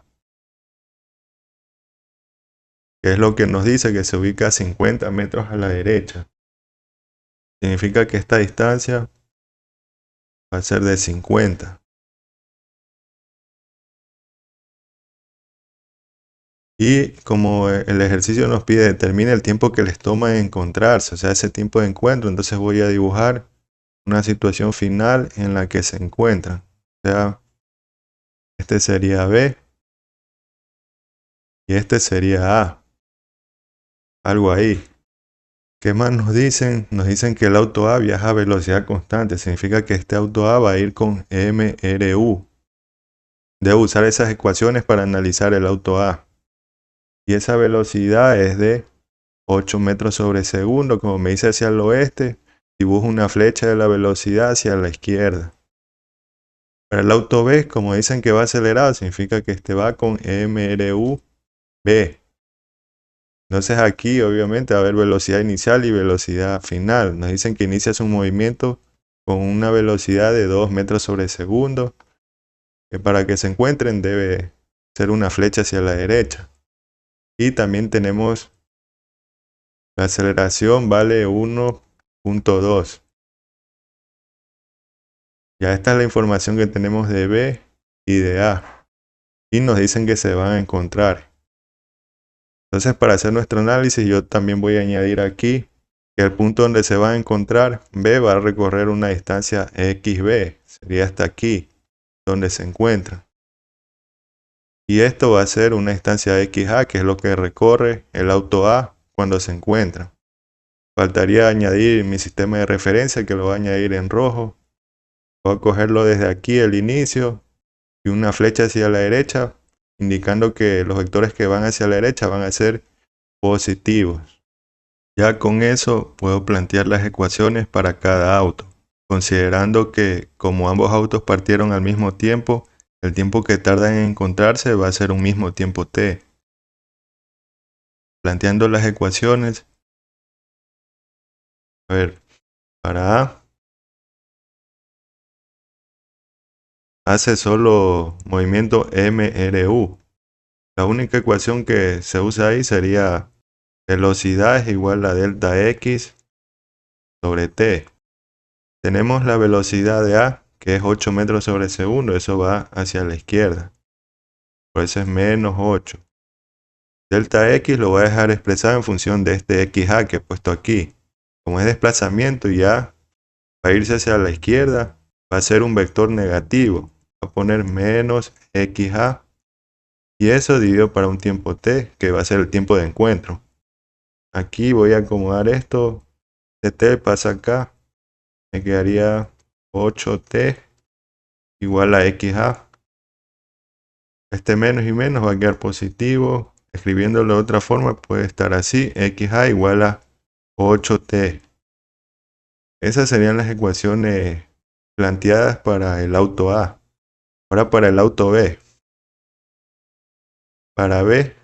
S1: que es lo que nos dice que se ubica a 50 metros a la derecha. Significa que esta distancia va a ser de 50. Y como el ejercicio nos pide determine el tiempo que les toma encontrarse, o sea, ese tiempo de encuentro, entonces voy a dibujar una situación final en la que se encuentran. O sea, este sería B y este sería A. Algo ahí. ¿Qué más nos dicen? Nos dicen que el auto A viaja a velocidad constante. Significa que este auto A va a ir con MRU. Debo usar esas ecuaciones para analizar el auto A. Y esa velocidad es de 8 metros sobre segundo. Como me dice hacia el oeste, dibujo una flecha de la velocidad hacia la izquierda. Para el auto B, como dicen que va acelerado, significa que este va con MRU B. Entonces aquí obviamente va a haber velocidad inicial y velocidad final. Nos dicen que inicia su movimiento con una velocidad de 2 metros sobre segundo. que para que se encuentren debe ser una flecha hacia la derecha. Y también tenemos la aceleración vale 1.2. Ya esta es la información que tenemos de B y de A. Y nos dicen que se van a encontrar. Entonces, para hacer nuestro análisis, yo también voy a añadir aquí que el punto donde se va a encontrar B va a recorrer una distancia XB. Sería hasta aquí, donde se encuentra. Y esto va a ser una distancia XA, que es lo que recorre el auto A cuando se encuentra. Faltaría añadir mi sistema de referencia, que lo voy a añadir en rojo. Voy a cogerlo desde aquí, el inicio, y una flecha hacia la derecha, indicando que los vectores que van hacia la derecha van a ser positivos. Ya con eso puedo plantear las ecuaciones para cada auto, considerando que como ambos autos partieron al mismo tiempo, el tiempo que tardan en encontrarse va a ser un mismo tiempo t. Planteando las ecuaciones, a ver, para A, hace solo movimiento MRU. La única ecuación que se usa ahí sería velocidad es igual a delta X sobre T. Tenemos la velocidad de A, que es 8 metros sobre segundo, eso va hacia la izquierda. Por eso es menos 8. Delta X lo voy a dejar expresado en función de este XA que he puesto aquí. Como es desplazamiento y ya va a irse hacia la izquierda, va a ser un vector negativo. Va a poner menos XA. Y eso dividido para un tiempo t, que va a ser el tiempo de encuentro. Aquí voy a acomodar esto. T pasa acá. Me quedaría 8t igual a XA. Este menos y menos va a quedar positivo. Escribiéndolo de otra forma puede estar así. XA igual a 8t. Esas serían las ecuaciones planteadas para el auto A. Ahora para el auto B. Para B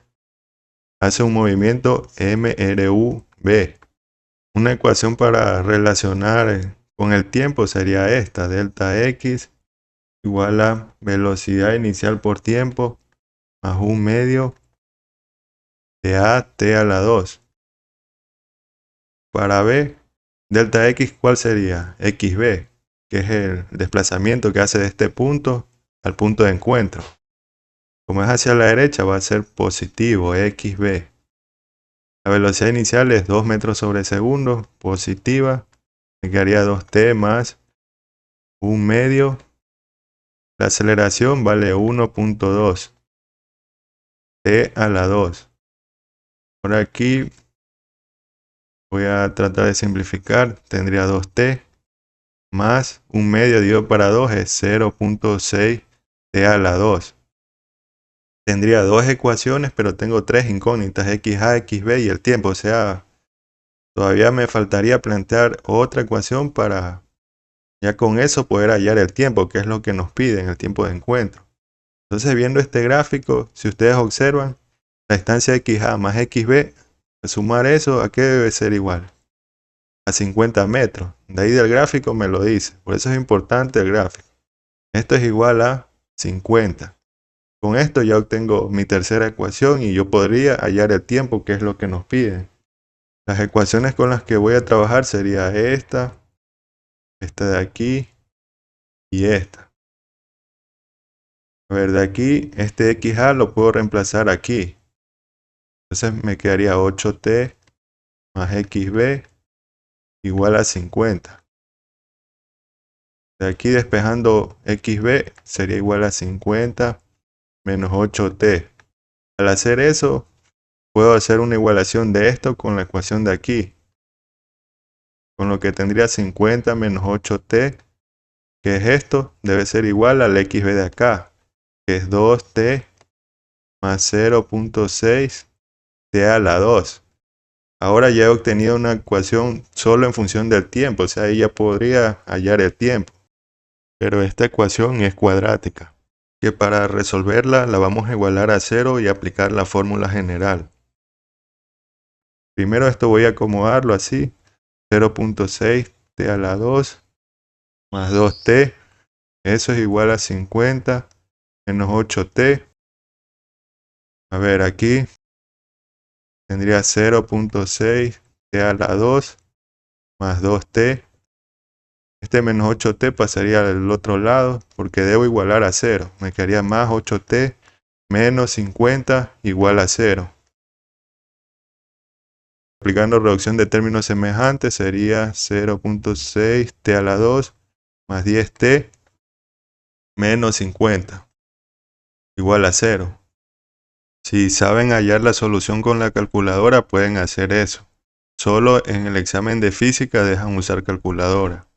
S1: hace un movimiento MRUB. Una ecuación para relacionar con el tiempo sería esta. Delta X igual a velocidad inicial por tiempo más un medio de AT a la 2. Para B, delta X, ¿cuál sería? XB, que es el desplazamiento que hace de este punto al punto de encuentro. Como es hacia la derecha, va a ser positivo, XB. La velocidad inicial es 2 metros sobre segundo, positiva. Me quedaría 2t más un medio. La aceleración vale 1.2. T a la 2. Por aquí voy a tratar de simplificar. Tendría 2t más un medio dividido para 2 es 0.6 t a la 2. Tendría dos ecuaciones, pero tengo tres incógnitas, XA, XB y el tiempo. O sea, todavía me faltaría plantear otra ecuación para ya con eso poder hallar el tiempo, que es lo que nos piden, el tiempo de encuentro. Entonces, viendo este gráfico, si ustedes observan, la distancia XA más XB, al sumar eso, ¿a qué debe ser igual? A 50 metros. De ahí del gráfico me lo dice. Por eso es importante el gráfico. Esto es igual a 50. Con esto ya obtengo mi tercera ecuación y yo podría hallar el tiempo, que es lo que nos piden. Las ecuaciones con las que voy a trabajar sería esta de aquí y esta. A ver, de aquí, este XA lo puedo reemplazar aquí. Entonces me quedaría 8t más XB igual a 50. De aquí despejando XB sería igual a 50 menos 8t. Al hacer eso, puedo hacer una igualación de esto con la ecuación de aquí. Con lo que tendría 50 menos 8t, que es esto, debe ser igual al XB de acá, que es 2t más 0.6 t a la 2. Ahora ya he obtenido una ecuación solo en función del tiempo, o sea, ahí ya podría hallar el tiempo. Pero esta ecuación es cuadrática, que para resolverla la vamos a igualar a 0 y aplicar la fórmula general. Primero esto voy a acomodarlo así, 0.6 t a la 2 más 2t, eso es igual a 50 menos 8t. A ver, aquí tendría 0.6 t a la 2 más 2t. Este menos 8t pasaría al otro lado porque debo igualar a 0. Me quedaría más 8t menos 50 igual a 0. Aplicando reducción de términos semejantes sería 0.6 t a la 2 más 10t menos 50 igual a 0. Si saben hallar la solución con la calculadora pueden hacer eso. Solo en el examen de física dejan usar calculadora.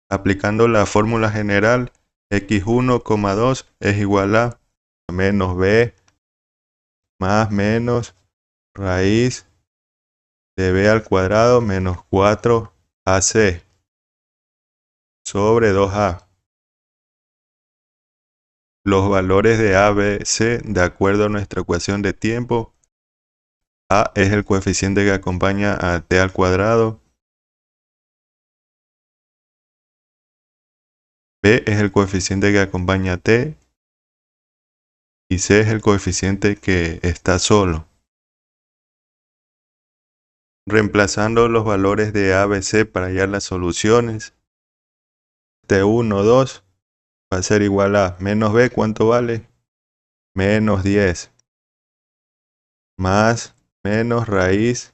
S1: Aplicando la fórmula general, x1,2 es igual a menos b más menos raíz de b al cuadrado menos 4ac sobre 2a. Los valores de a, b, c, de acuerdo a nuestra ecuación de tiempo. A es el coeficiente que acompaña a t al cuadrado. B es el coeficiente que acompaña a t. Y c es el coeficiente que está solo. Reemplazando los valores de a, b, c para hallar las soluciones. T1, 2 va a ser igual a menos b, ¿cuánto vale? Menos 10. Más menos raíz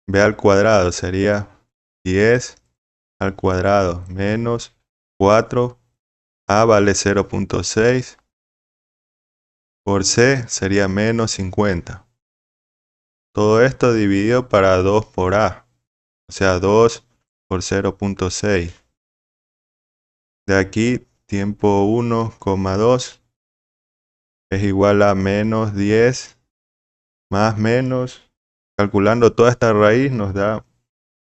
S1: b al cuadrado sería 10 al cuadrado menos 4. A vale 0.6. Por c sería menos 50. Todo esto dividido para 2 por a. O sea, 2 por 0.6. De aquí, tiempo 1,2 es igual a menos 10 más menos. Calculando toda esta raíz nos da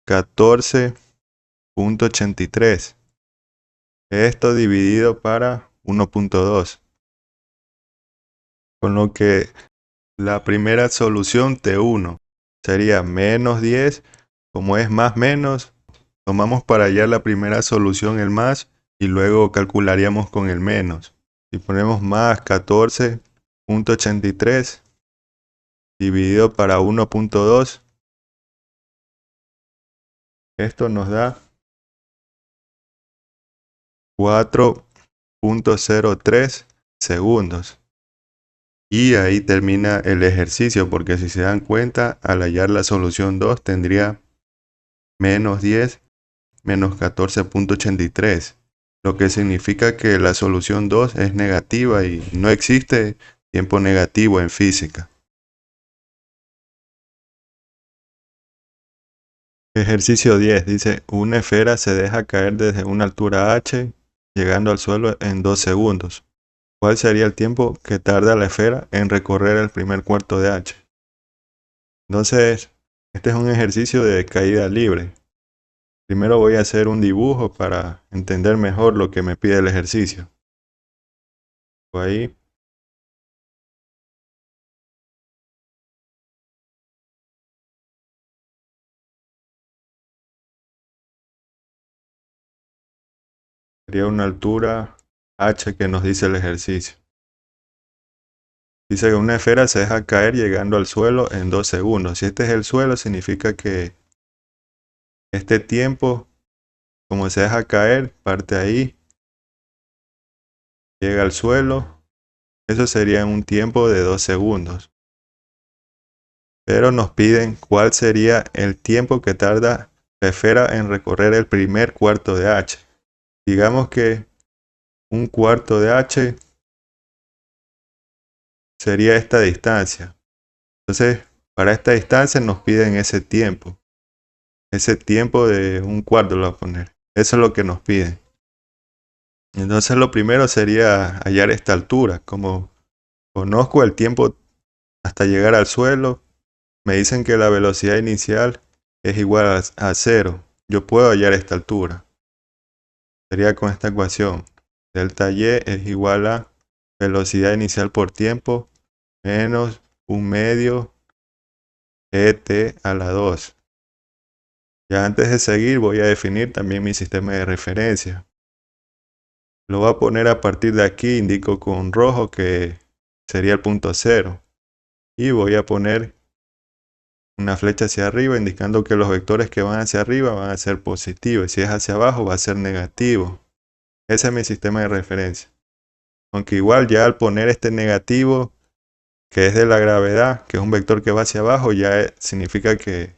S1: 14.83. Esto dividido para 1.2. Con lo que la primera solución T1 sería menos 10. Como es más menos, tomamos para hallar la primera solución el más y luego calcularíamos con el menos. Si ponemos más 14.83 dividido para 1.2, esto nos da 4.03 segundos. Y ahí termina el ejercicio, porque si se dan cuenta, al hallar la solución 2 tendría menos 10 menos 14.83, lo que significa que la solución 2 es negativa y no existe tiempo negativo en física. Ejercicio 10 dice, una esfera se deja caer desde una altura h, llegando al suelo en 2 segundos. ¿Cuál sería el tiempo que tarda la esfera en recorrer el primer cuarto de h? Entonces, este es un ejercicio de caída libre. Primero voy a hacer un dibujo para entender mejor lo que me pide el ejercicio. Ahí. Sería una altura h que nos dice el ejercicio. Dice que una esfera se deja caer llegando al suelo en 2 segundos. Si este es el suelo, significa que este tiempo, como se deja caer, parte ahí, llega al suelo. Eso sería un tiempo de 2 segundos. Pero nos piden cuál sería el tiempo que tarda la esfera en recorrer el primer cuarto de h. Digamos que un cuarto de h sería esta distancia. Entonces, para esta distancia nos piden ese tiempo. Ese tiempo de un cuarto lo voy a poner. Eso es lo que nos piden. Entonces lo primero sería hallar esta altura. Como conozco el tiempo hasta llegar al suelo, me dicen que la velocidad inicial es igual a 0. Yo puedo hallar esta altura. Sería con esta ecuación. Delta y es igual a velocidad inicial por tiempo menos 1/2 et a la 2. Ya antes de seguir voy a definir también mi sistema de referencia. Lo voy a poner a partir de aquí, indico con rojo que sería el punto 0. Y voy a poner una flecha hacia arriba indicando que los vectores que van hacia arriba van a ser positivos y si es hacia abajo va a ser negativo. Ese es mi sistema de referencia. Aunque igual ya al poner este negativo, que es de la gravedad, que es un vector que va hacia abajo, ya significa que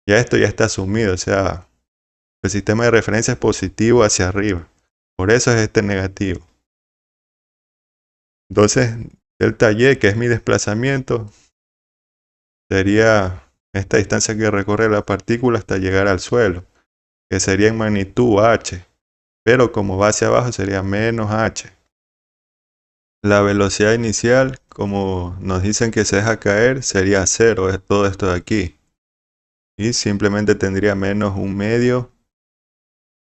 S1: ya esto ya está asumido. O sea, el sistema de referencia es positivo hacia arriba. Por eso es este negativo. Entonces, delta Y, que es mi desplazamiento, sería esta distancia que recorre la partícula hasta llegar al suelo, que sería en magnitud h, pero como va hacia abajo sería menos h. La velocidad inicial, como nos dicen que se deja caer, sería 0, es todo esto de aquí. Y simplemente tendría menos 1/2.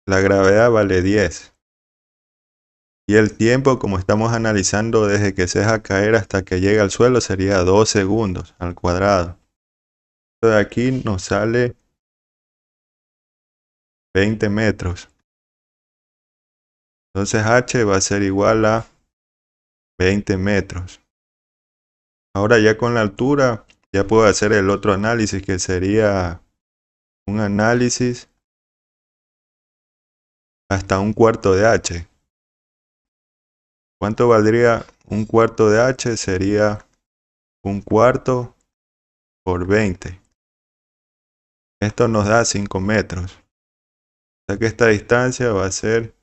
S1: La gravedad vale 10. Y el tiempo, como estamos analizando desde que se deja caer hasta que llega al suelo, sería 2 segundos al cuadrado. Esto de aquí nos sale 20 metros. Entonces h va a ser igual a 20 metros. Ahora ya con la altura, ya puedo hacer el otro análisis que sería un análisis hasta 1/4 de h. ¿Cuánto valdría 1/4 de h? Sería 1/4 por 20. Esto nos da 5 metros. O sea que esta distancia va a ser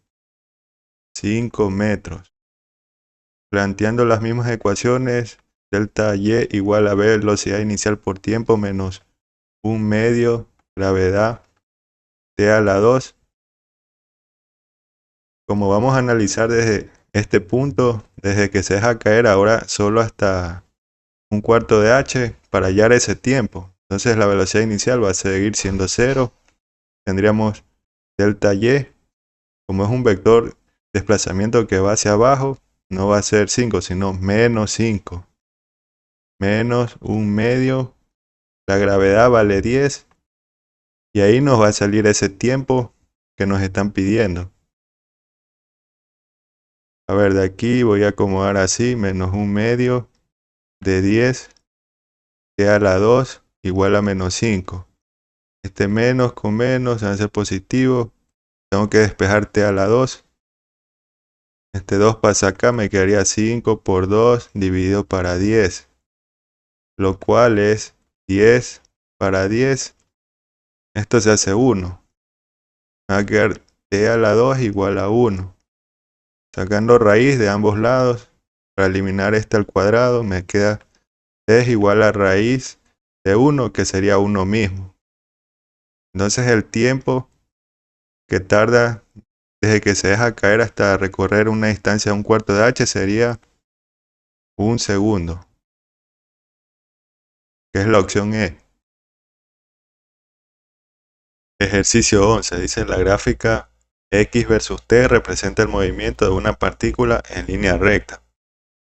S1: 5 metros. Planteando las mismas ecuaciones, delta Y igual a velocidad inicial por tiempo menos 1/2 gravedad t a la 2. Como vamos a analizar desde este punto, desde que se deja caer ahora solo hasta 1/4 de h para hallar ese tiempo. Entonces la velocidad inicial va a seguir siendo 0. Tendríamos delta Y, como es un vector desplazamiento que va hacia abajo, no va a ser 5, sino menos 5. Menos 1/2. La gravedad vale 10. Y ahí nos va a salir ese tiempo que nos están pidiendo. A ver, de aquí voy a acomodar así, menos 1/2 de 10 t a la 2 igual a menos 5. Este menos con menos va a ser positivo. Tengo que despejar t a la 2. Este 2 pasa acá, me quedaría 5 por 2 dividido para 10. Lo cual es 10 para 10. Esto se hace 1. Me va a quedar t a la 2 igual a 1. Sacando raíz de ambos lados, para eliminar este al cuadrado, me queda t es igual a raíz de 1, que sería 1 mismo. Entonces el tiempo que tarda desde que se deja caer hasta recorrer una distancia de 1/4 de h sería 1 segundo, que es la opción E. Ejercicio 11. Dice la gráfica x versus t representa el movimiento de una partícula en línea recta.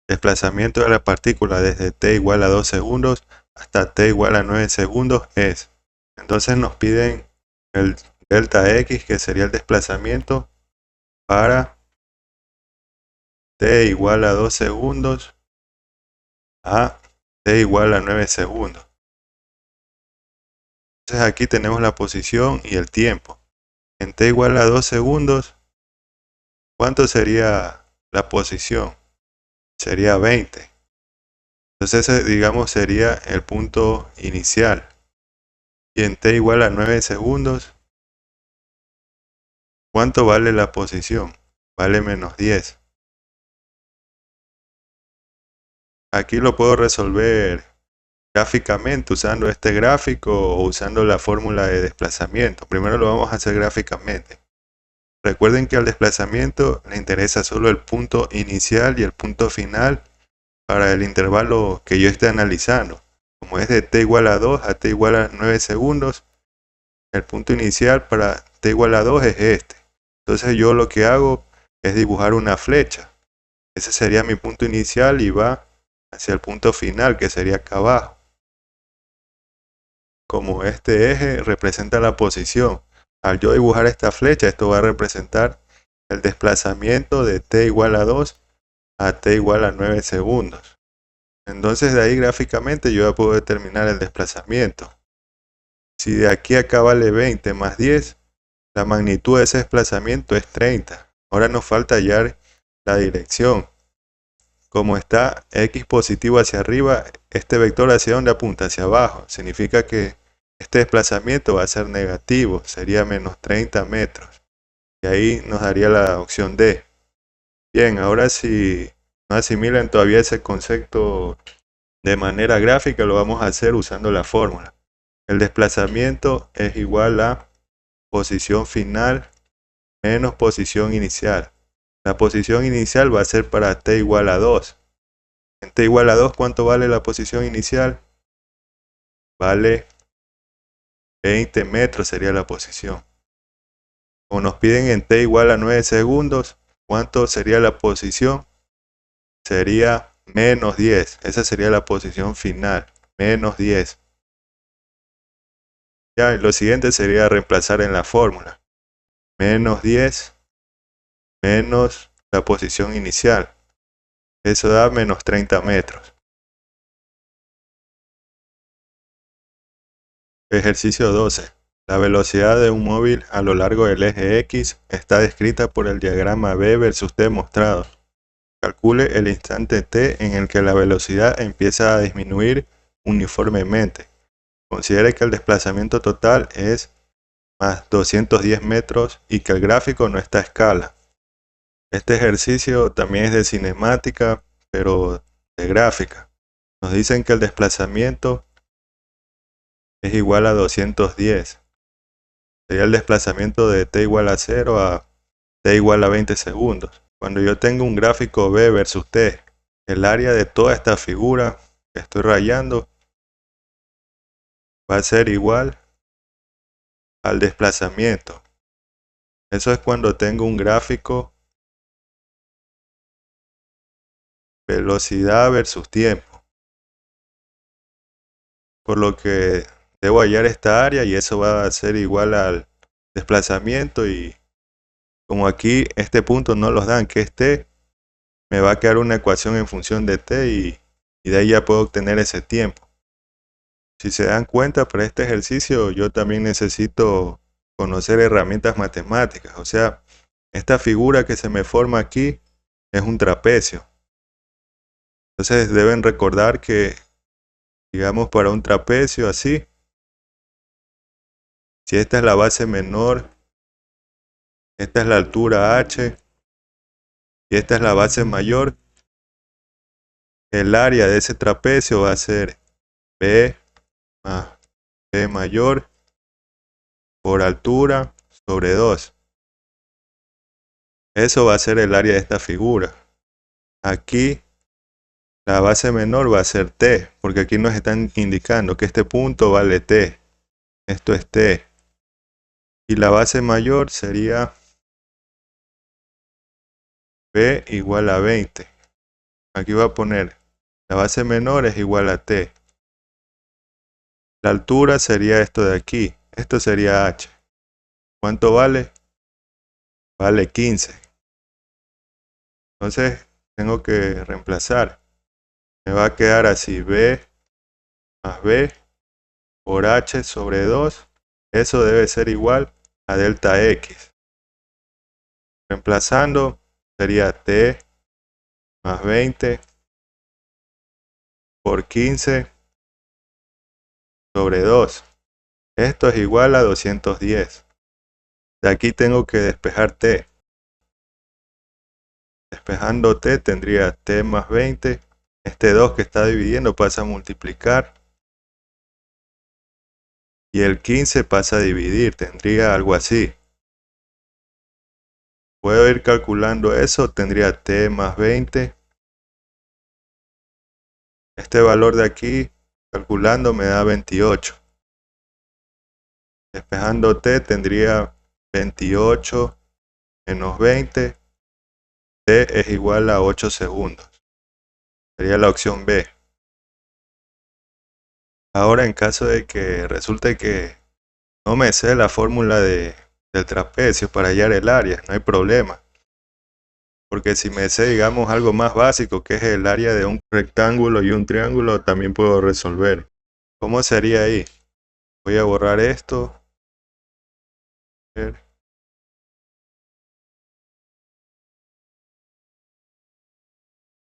S1: Desplazamiento de la partícula desde t igual a 2 segundos hasta t igual a 9 segundos es. Entonces nos piden el delta x, que sería el desplazamiento para t igual a 2 segundos a t igual a 9 segundos. Entonces aquí tenemos la posición y el tiempo. En t igual a 2 segundos, ¿cuánto sería la posición? Sería 20. Entonces ese, digamos, sería el punto inicial. Y en t igual a 9 segundos, ¿cuánto vale la posición? Vale menos 10. Aquí lo puedo resolver gráficamente usando este gráfico o usando la fórmula de desplazamiento. Primero lo vamos a hacer gráficamente. Recuerden que al desplazamiento le interesa solo el punto inicial y el punto final para el intervalo que yo esté analizando. Como es de t igual a 2 a t igual a 9 segundos, el punto inicial para t igual a 2 es este. Entonces yo lo que hago es dibujar una flecha. Ese sería mi punto inicial y va hacia el punto final, que sería acá abajo. Como este eje representa la posición, al yo dibujar esta flecha, esto va a representar el desplazamiento de t igual a 2 a t igual a 9 segundos. Entonces de ahí gráficamente yo ya puedo determinar el desplazamiento. Si de aquí a acá vale 20 más 10, la magnitud de ese desplazamiento es 30. Ahora nos falta hallar la dirección. Como está x positivo hacia arriba, este vector hacia dónde apunta, hacia abajo. Significa que este desplazamiento va a ser negativo, sería menos 30 metros. Y ahí nos daría la opción D. Bien, ahora si no asimilan todavía ese concepto de manera gráfica, lo vamos a hacer usando la fórmula. El desplazamiento es igual a posición final menos posición inicial. La posición inicial va a ser para t igual a 2. En t igual a 2, ¿cuánto vale la posición inicial? Vale 20 metros sería la posición. Como nos piden en t igual a 9 segundos, ¿cuánto sería la posición? Sería menos 10. Esa sería la posición final, menos 10. Ya, y lo siguiente sería reemplazar en la fórmula. Menos 10 menos la posición inicial. Eso da menos 30 metros. Ejercicio 12. La velocidad de un móvil a lo largo del eje X está descrita por el diagrama B versus T mostrado. Calcule el instante T en el que la velocidad empieza a disminuir uniformemente. Considere que el desplazamiento total es más 210 metros y que el gráfico no está a escala. Este ejercicio también es de cinemática, pero de gráfica. Nos dicen que el desplazamiento es igual a 210. Sería el desplazamiento de t igual a 0 a t igual a 20 segundos. Cuando yo tengo un gráfico B versus T, el área de toda esta figura que estoy rayando va a ser igual al desplazamiento. Eso es cuando tengo un gráfico velocidad versus tiempo. Por lo que debo hallar esta área y eso va a ser igual al desplazamiento, y como aquí este punto no los dan, que es t, me va a quedar una ecuación en función de t y de ahí ya puedo obtener ese tiempo. Si se dan cuenta, para este ejercicio yo también necesito conocer herramientas matemáticas. O sea, esta figura que se me forma aquí es un trapecio. Entonces deben recordar que, digamos, para un trapecio así, si esta es la base menor, esta es la altura h y esta es la base mayor, el área de ese trapecio va a ser B más B mayor por altura sobre 2. Eso va a ser el área de esta figura. Aquí la base menor va a ser t, porque aquí nos están indicando que este punto vale t. Esto es t. Y la base mayor sería b igual a 20. Aquí voy a poner la base menor es igual a t. La altura sería esto de aquí. Esto sería h. ¿Cuánto vale? Vale 15. Entonces tengo que reemplazar. Me va a quedar así, b más b por h sobre 2. Eso debe ser igual a delta x. Reemplazando sería t más 20 por 15 sobre 2. Esto es igual a 210. De aquí tengo que despejar t. Despejando t tendría t más 20. Este 2 que está dividiendo pasa a multiplicar. Y el 15 pasa a dividir. Tendría algo así. Puedo ir calculando eso. Tendría t más 20. Este valor de aquí, calculando, me da 28. Despejando t tendría 28 menos 20. T es igual a 8 segundos. Sería la opción B. Ahora, en caso de que resulte que no me sé la fórmula del trapecio para hallar el área, no hay problema. Porque si me sé, digamos, algo más básico, que es el área de un rectángulo y un triángulo, también puedo resolver. ¿Cómo sería ahí? Voy a borrar esto.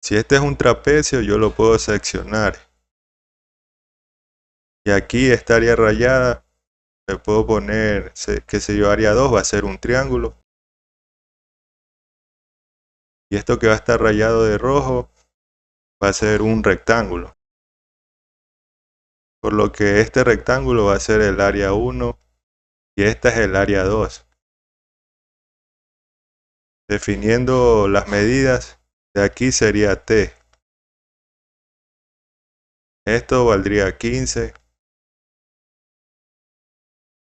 S1: Si este es un trapecio, yo lo puedo seccionar. Y aquí esta área rayada, le puedo poner, qué sé yo, área 2 va a ser un triángulo. Y esto que va a estar rayado de rojo va a ser un rectángulo. Por lo que este rectángulo va a ser el área 1 y esta es el área 2. Definiendo las medidas, de aquí sería T. Esto valdría 15.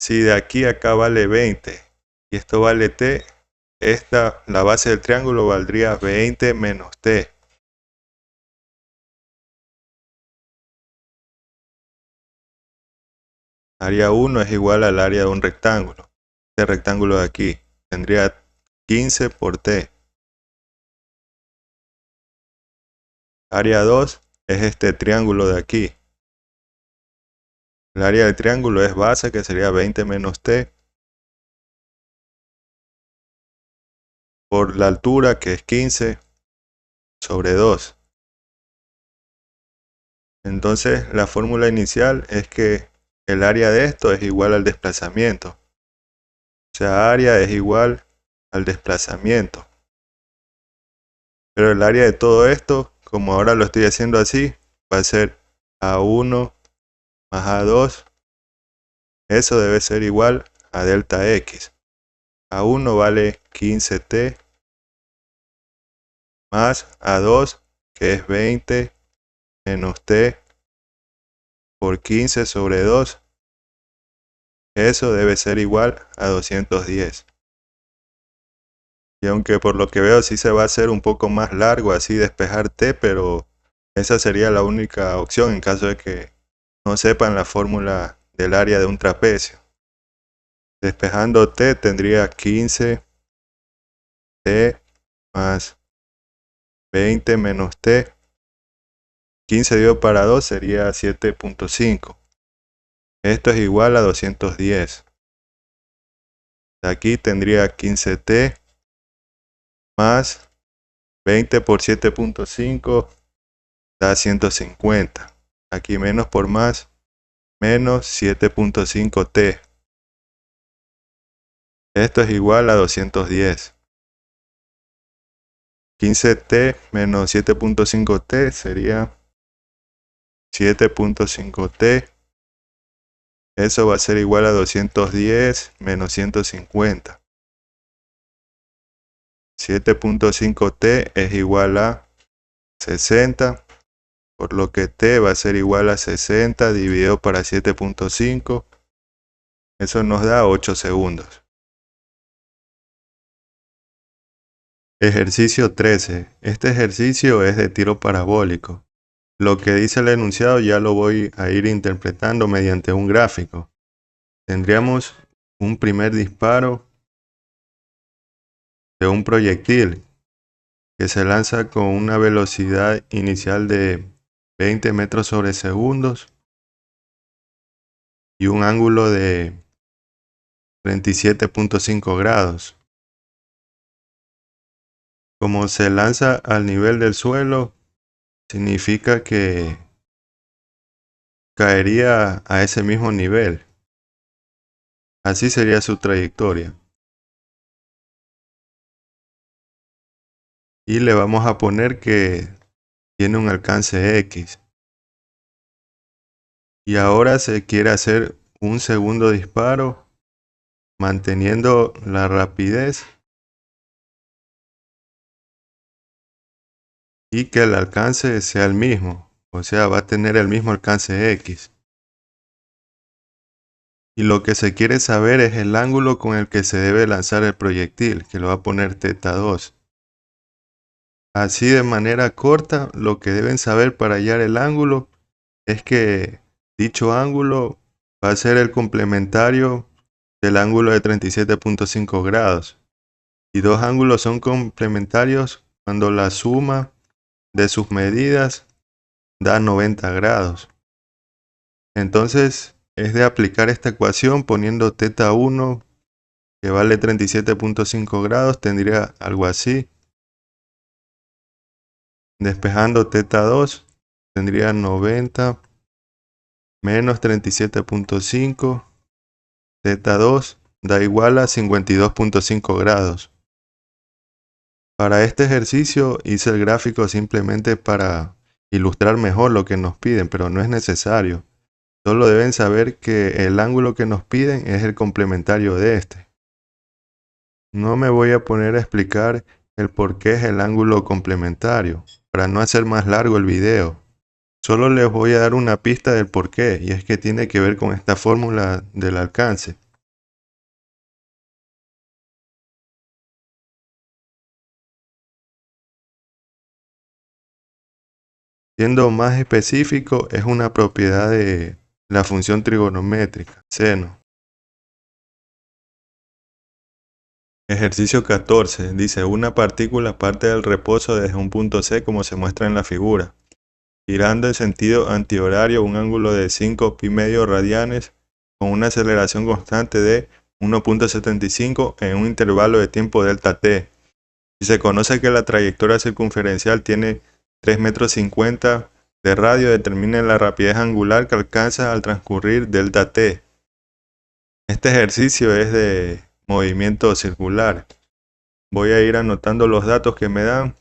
S1: Si de aquí a acá vale 20 y esto vale T, la base del triángulo valdría 20 menos T. Área 1 es igual al área de un rectángulo. Este rectángulo de aquí tendría 15 por T. Área 2 es este triángulo de aquí. El área del triángulo es base, que sería 20 menos T, por la altura, que es 15 sobre 2. Entonces la fórmula inicial es que el área de esto es igual al desplazamiento. O sea, área es igual al desplazamiento. Pero el área de todo esto, como ahora lo estoy haciendo así, va a ser A1 más A2. Eso debe ser igual a delta X. A1 vale 15T más A2, que es 20 menos T por 15 sobre 2. Eso debe ser igual a 210. Y aunque por lo que veo sí se va a hacer un poco más largo así despejar T, pero esa sería la única opción en caso de que no sepan la fórmula del área de un trapecio. Despejando T tendría 15T más 20 menos T. 15 dividido para 2 sería 7.5. Esto es igual a 210. Aquí tendría 15T más 20 por 7.5 da 150. Aquí menos por más, menos 7.5T. Esto es igual a 210. 15T menos 7.5T sería 7.5T. Eso va a ser igual a 210 menos 150. 7.5T es igual a 60. Por lo que T va a ser igual a 60 dividido para 7.5. Eso nos da 8 segundos. Ejercicio 13. Este ejercicio es de tiro parabólico. Lo que dice el enunciado ya lo voy a ir interpretando mediante un gráfico. Tendríamos un primer disparo de un proyectil que se lanza con una velocidad inicial de 20 metros sobre segundos y un ángulo de 37.5 grados. Como se lanza al nivel del suelo, significa que caería a ese mismo nivel. Así sería su trayectoria. Y le vamos a poner que tiene un alcance X. Y ahora se quiere hacer un segundo disparo manteniendo la rapidez y que el alcance sea el mismo. O sea, va a tener el mismo alcance X. Y lo que se quiere saber es el ángulo con el que se debe lanzar el proyectil, que lo va a poner θ2. Así de manera corta, lo que deben saber para hallar el ángulo es que dicho ángulo va a ser el complementario del ángulo de 37.5 grados. Y dos ángulos son complementarios cuando la suma de sus medidas da 90 grados. Entonces es de aplicar esta ecuación poniendo θ1 que vale 37.5 grados, tendría algo así. Despejando θ2 tendría 90 menos 37.5, θ2 da igual a 52.5 grados. Para este ejercicio hice el gráfico simplemente para ilustrar mejor lo que nos piden, pero no es necesario. Solo deben saber que el ángulo que nos piden es el complementario de este. No me voy a poner a explicar el por qué es el ángulo complementario, para no hacer más largo el video. Solo les voy a dar una pista del por qué, y es que tiene que ver con esta fórmula del alcance. Siendo más específico, es una propiedad de la función trigonométrica, seno. Ejercicio 14. Dice, una partícula parte del reposo desde un punto C como se muestra en la figura, girando en sentido antihorario un ángulo de 5 pi medio radianes con una aceleración constante de 1.75 en un intervalo de tiempo delta t. Y se conoce que la trayectoria circunferencial tiene 3,50 metros de radio, determine la rapidez angular que alcanza al transcurrir delta t. Este ejercicio es de movimiento circular. Voy a ir anotando los datos que me dan.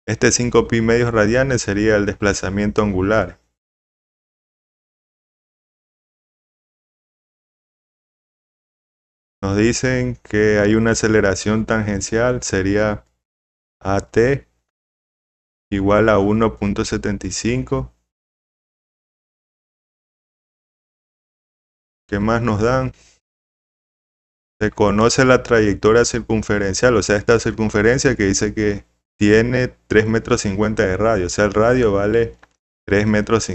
S1: Este 5 pi medios radianes sería el desplazamiento angular. Nos dicen que hay una aceleración tangencial, sería AT igual a 1.75. ¿Qué más nos dan? Se conoce la trayectoria circunferencial, o sea, esta circunferencia que dice que tiene 3,50 metros de radio, o sea, el radio vale 3,50 metros.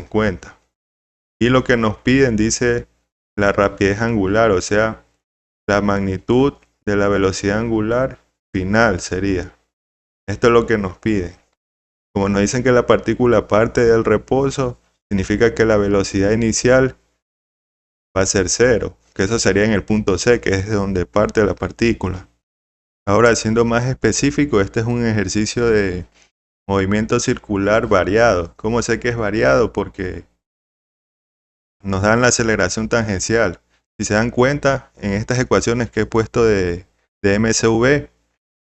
S1: Y lo que nos piden dice la rapidez angular, o sea, la magnitud de la velocidad angular final sería. Esto es lo que nos piden. Como nos dicen que la partícula parte del reposo, significa que la velocidad inicial va a ser 0, que eso sería en el punto C, que es de donde parte la partícula. Ahora, siendo más específico, este es un ejercicio de movimiento circular variado. ¿Cómo sé que es variado? Porque nos dan la aceleración tangencial. Si se dan cuenta, en estas ecuaciones que he puesto de MCV,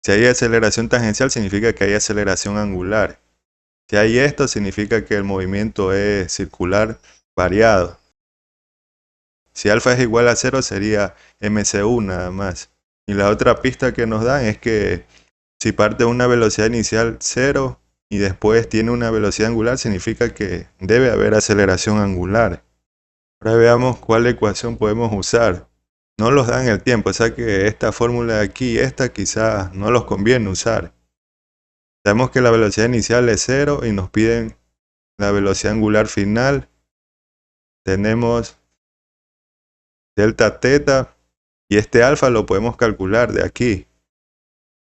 S1: si hay aceleración tangencial significa que hay aceleración angular. Si hay esto, significa que el movimiento es circular variado. Si alfa es igual a 0, sería MCU nada más. Y la otra pista que nos dan es que si parte de una velocidad inicial 0 y después tiene una velocidad angular, significa que debe haber aceleración angular. Ahora veamos cuál ecuación podemos usar. No los dan el tiempo, o sea que esta fórmula de aquí y esta quizás no los conviene usar. Sabemos que la velocidad inicial es 0 y nos piden la velocidad angular final. Tenemos delta teta y este alfa lo podemos calcular de aquí.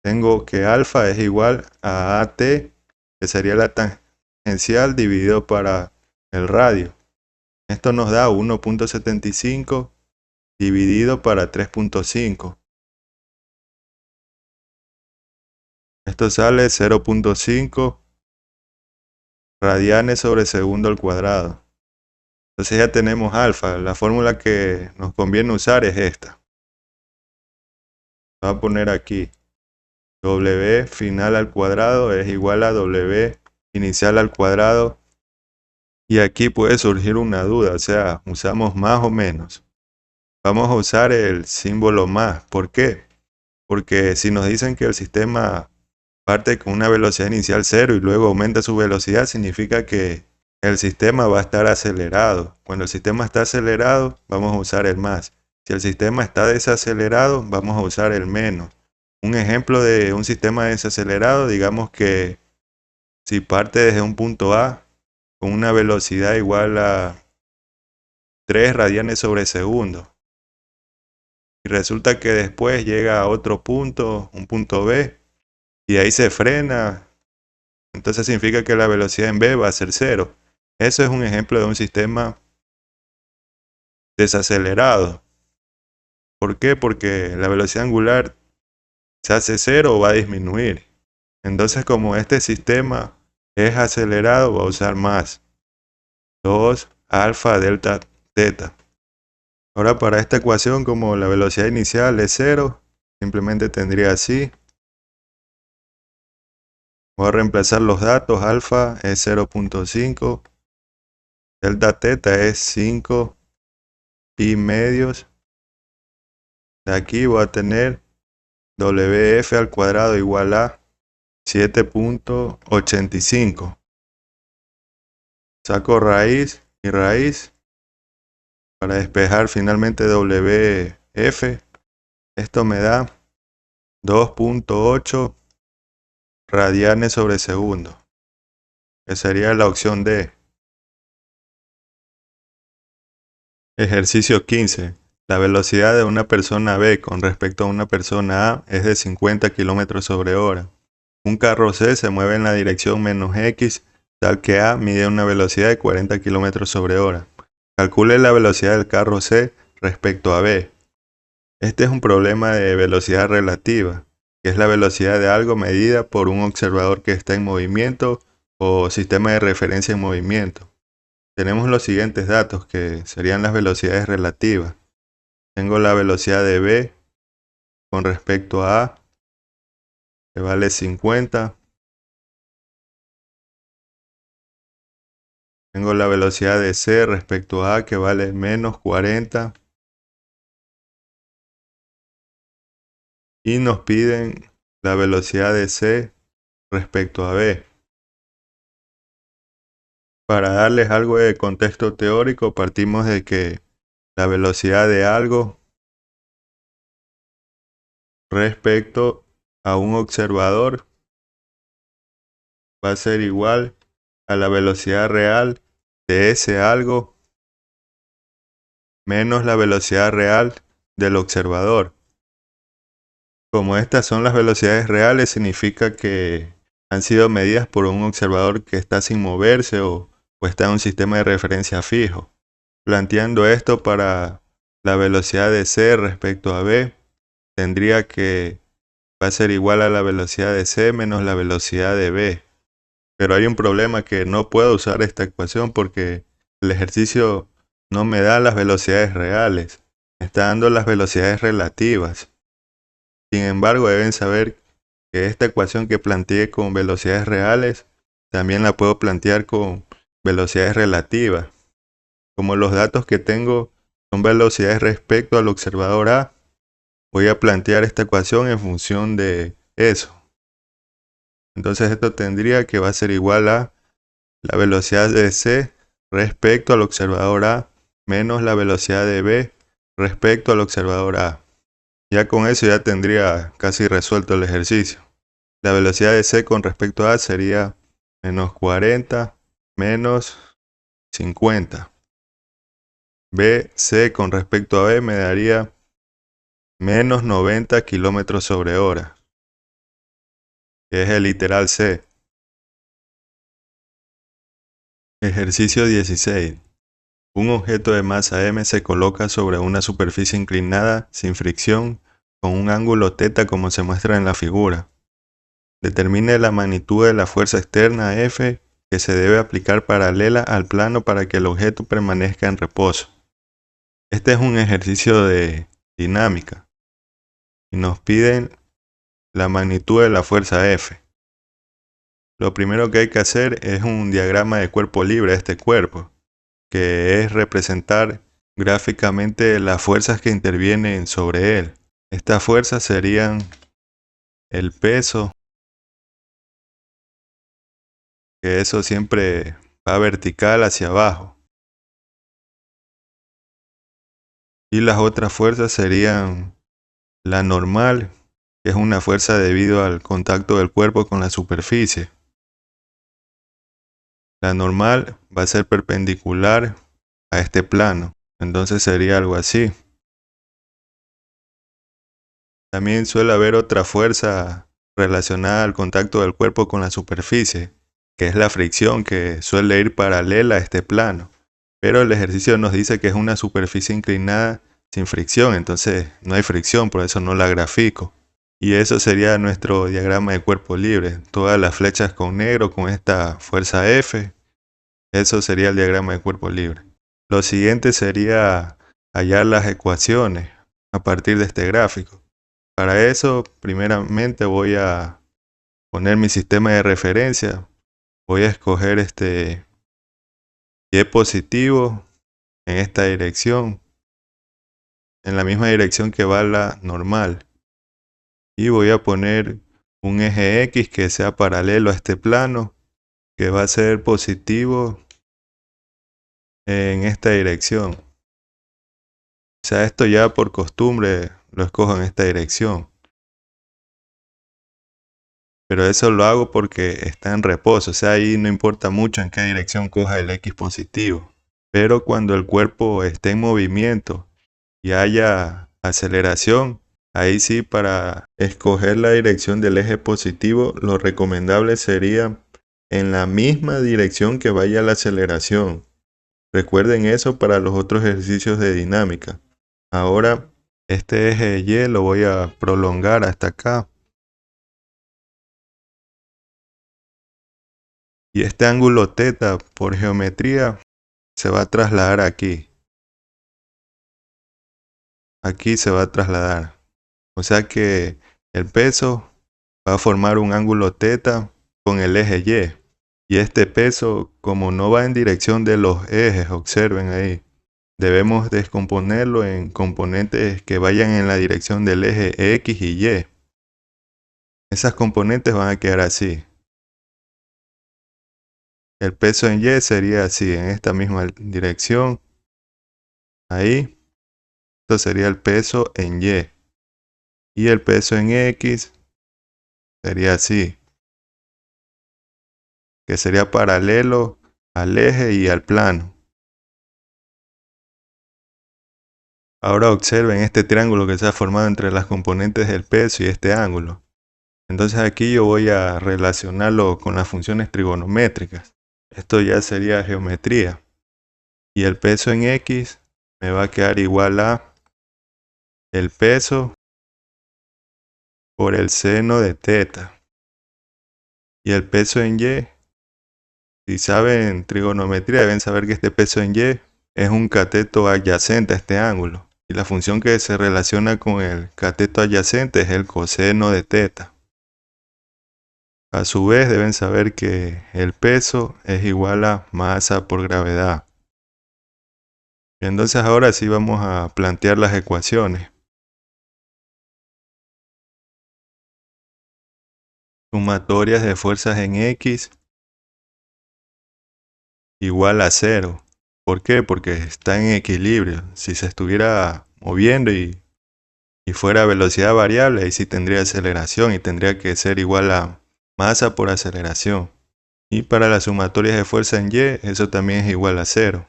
S1: Tengo que alfa es igual a AT, que sería la tangencial dividido para el radio. Esto nos da 1.75 dividido para 3.5. Esto sale 0.5 radianes sobre segundo al cuadrado. Entonces ya tenemos alfa. La fórmula que nos conviene usar es esta. Voy a poner aquí. W final al cuadrado es igual a W inicial al cuadrado. Y aquí puede surgir una duda, o sea, ¿usamos más o menos? Vamos a usar el símbolo más. ¿Por qué? Porque si nos dicen que el sistema parte con una velocidad inicial 0 y luego aumenta su velocidad, significa que el sistema va a estar acelerado. Cuando el sistema está acelerado, vamos a usar el más. Si el sistema está desacelerado, vamos a usar el menos. Un ejemplo de un sistema desacelerado, digamos que si parte desde un punto A con una velocidad igual a 3 radianes sobre segundo y resulta que después llega a otro punto, un punto B, y ahí se frena, entonces significa que la velocidad en B va a ser 0. Eso es un ejemplo de un sistema desacelerado. ¿Por qué? Porque la velocidad angular se hace 0 o va a disminuir. Entonces, como este sistema es acelerado, va a usar más 2 alfa delta teta. Ahora para esta ecuación, como la velocidad inicial es 0, simplemente tendría así. Voy a reemplazar los datos. Alfa es 0.5. Delta teta es 5 pi medios. De aquí voy a tener WF al cuadrado igual a 7.85. Saco raíz y raíz para despejar finalmente WF. Esto me da 2.8 radianes sobre segundo, que sería la opción D. Ejercicio 15. La velocidad de una persona B con respecto a una persona A es de 50 km sobre hora. Un carro C se mueve en la dirección menos X, tal que A mide una velocidad de 40 km sobre hora. Calcule la velocidad del carro C respecto a B. Este es un problema de velocidad relativa, que es la velocidad de algo medida por un observador que está en movimiento o sistema de referencia en movimiento. Tenemos los siguientes datos, que serían las velocidades relativas. Tengo la velocidad de B con respecto a A, que vale 50. Tengo la velocidad de C respecto a A, que vale menos 40. Y nos piden la velocidad de C respecto a B. Para darles algo de contexto teórico, partimos de que la velocidad de algo respecto a un observador va a ser igual a la velocidad real de ese algo menos la velocidad real del observador. Como estas son las velocidades reales, significa que han sido medidas por un observador que está sin moverse o está en un sistema de referencia fijo. Planteando esto para la velocidad de C respecto a B, tendría que va a ser igual a la velocidad de C menos la velocidad de B. Pero hay un problema, que no puedo usar esta ecuación porque el ejercicio no me da las velocidades reales, me está dando las velocidades relativas. Sin embargo, deben saber que esta ecuación que planteé con velocidades reales, también la puedo plantear con velocidades relativas. Como los datos que tengo son velocidades respecto al observador A, voy a plantear esta ecuación en función de eso. Entonces esto tendría que va a ser igual a la velocidad de C respecto al observador A menos la velocidad de B respecto al observador A. Ya con eso ya tendría casi resuelto el ejercicio. La velocidad de C con respecto a sería menos 40 menos 50. BC con respecto a B me daría menos 90 km sobre hora, que es el literal C. Ejercicio 16. Un objeto de masa m se coloca sobre una superficie inclinada sin fricción con un ángulo θ como se muestra en la figura. Determine la magnitud de la fuerza externa F que se debe aplicar paralela al plano para que el objeto permanezca en reposo. Este es un ejercicio de dinámica y nos piden la magnitud de la fuerza F. Lo primero que hay que hacer es un diagrama de cuerpo libre de este cuerpo, que es representar gráficamente las fuerzas que intervienen sobre él. Estas fuerzas serían el peso, que eso siempre va vertical hacia abajo. Y las otras fuerzas serían la normal, que es una fuerza debido al contacto del cuerpo con la superficie. La normal va a ser perpendicular a este plano, entonces sería algo así. También suele haber otra fuerza relacionada al contacto del cuerpo con la superficie, que es la fricción, que suele ir paralela a este plano. Pero el ejercicio nos dice que es una superficie inclinada sin fricción, entonces no hay fricción, por eso no la grafico. Y eso sería nuestro diagrama de cuerpo libre. Todas las flechas con negro con esta fuerza F. Eso sería el diagrama de cuerpo libre. Lo siguiente sería hallar las ecuaciones a partir de este gráfico. Para eso, primeramente voy a poner mi sistema de referencia. Voy a escoger este Y positivo en esta dirección, en la misma dirección que va la normal. Y voy a poner un eje X que sea paralelo a este plano, que va a ser positivo en esta dirección. O sea, esto ya por costumbre lo escojo en esta dirección. Pero eso lo hago porque está en reposo, o sea, ahí no importa mucho en qué dirección coja el X positivo. Pero cuando el cuerpo esté en movimiento y haya aceleración, ahí sí, para escoger la dirección del eje positivo, lo recomendable sería en la misma dirección que vaya la aceleración. Recuerden eso para los otros ejercicios de dinámica. Ahora, este eje Y lo voy a prolongar hasta acá. Y este ángulo θ por geometría se va a trasladar aquí. Aquí se va a trasladar. O sea que el peso va a formar un ángulo θ con el eje Y. Y este peso, como no va en dirección de los ejes, observen ahí, debemos descomponerlo en componentes que vayan en la dirección del eje X y Y. Esas componentes van a quedar así. El peso en Y sería así, en esta misma dirección. Ahí. Esto sería el peso en Y. Y el peso en X sería así, que sería paralelo al eje y al plano. Ahora observen este triángulo que se ha formado entre las componentes del peso y este ángulo. Entonces aquí yo voy a relacionarlo con las funciones trigonométricas. Esto ya sería geometría. Y el peso en X me va a quedar igual a el peso por el seno de θ. Y el peso en Y, si saben trigonometría, deben saber que este peso en Y es un cateto adyacente a este ángulo. Y la función que se relaciona con el cateto adyacente es el coseno de θ. A su vez deben saber que el peso es igual a masa por gravedad. Entonces ahora sí vamos a plantear las ecuaciones. Sumatorias de fuerzas en X igual a 0. ¿Por qué? Porque está en equilibrio. Si se estuviera moviendo y fuera velocidad variable, ahí sí tendría aceleración y tendría que ser igual a masa por aceleración. Y para las sumatorias de fuerza en Y, eso también es igual a 0.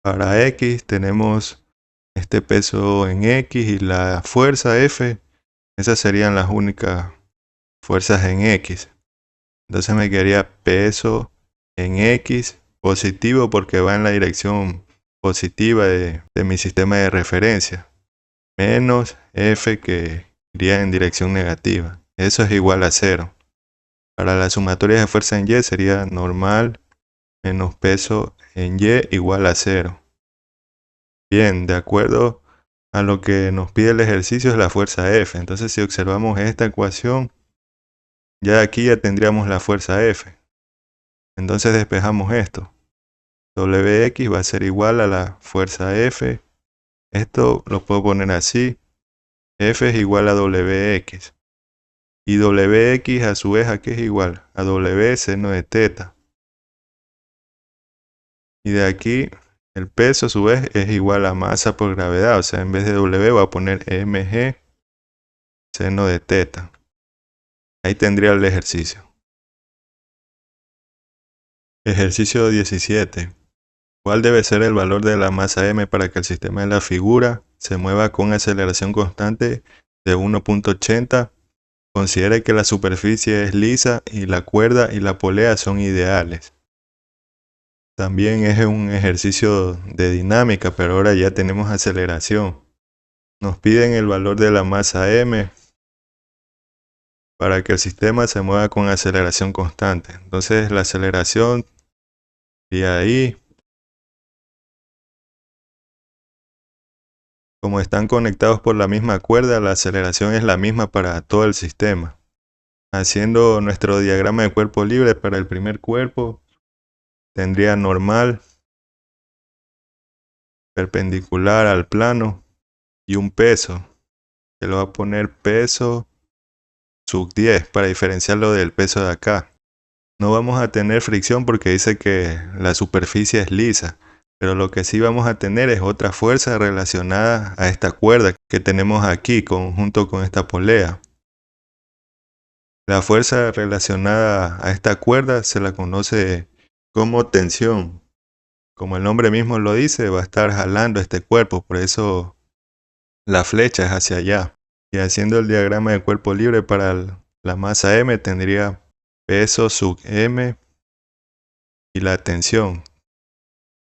S1: Para X tenemos este peso en X y la fuerza F. Esas serían las únicas fuerzas en X. Entonces me quedaría peso en X positivo porque va en la dirección positiva de mi sistema de referencia. Menos F que iría en dirección negativa. Eso es igual a 0. Para las sumatorias de fuerza en Y sería normal menos peso en Y igual a 0. Bien, de acuerdo a lo que nos pide el ejercicio es la fuerza F. Entonces si observamos esta ecuación, ya aquí ya tendríamos la fuerza F. Entonces despejamos esto. Wx va a ser igual a la fuerza F. Esto lo puedo poner así. F es igual a Wx. Y Wx a su vez, ¿a qué es igual? A W seno de θ. Y de aquí el peso a su vez es igual a masa por gravedad. O sea, en vez de W voy a poner mg seno de θ. Ahí tendría el ejercicio. Ejercicio 17. ¿Cuál debe ser el valor de la masa m para que el sistema de la figura se mueva con aceleración constante de 1.80, considere que la superficie es lisa y la cuerda y la polea son ideales. También es un ejercicio de dinámica, pero ahora ya tenemos aceleración. Nos piden el valor de la masa m para que el sistema se mueva con aceleración constante. Entonces la aceleración y ahí, como están conectados por la misma cuerda, la aceleración es la misma para todo el sistema. Haciendo nuestro diagrama de cuerpo libre para el primer cuerpo, tendría normal, perpendicular al plano y un peso, que lo va a poner peso sub 10 para diferenciarlo del peso de acá. No vamos a tener fricción porque dice que la superficie es lisa, pero lo que sí vamos a tener es otra fuerza relacionada a esta cuerda que tenemos aquí junto con esta polea. La fuerza relacionada a esta cuerda se la conoce como tensión. Como el nombre mismo lo dice, va a estar jalando este cuerpo, por eso la flecha es hacia allá. Y haciendo el diagrama de cuerpo libre para la masa m, tendría peso sub m y la tensión.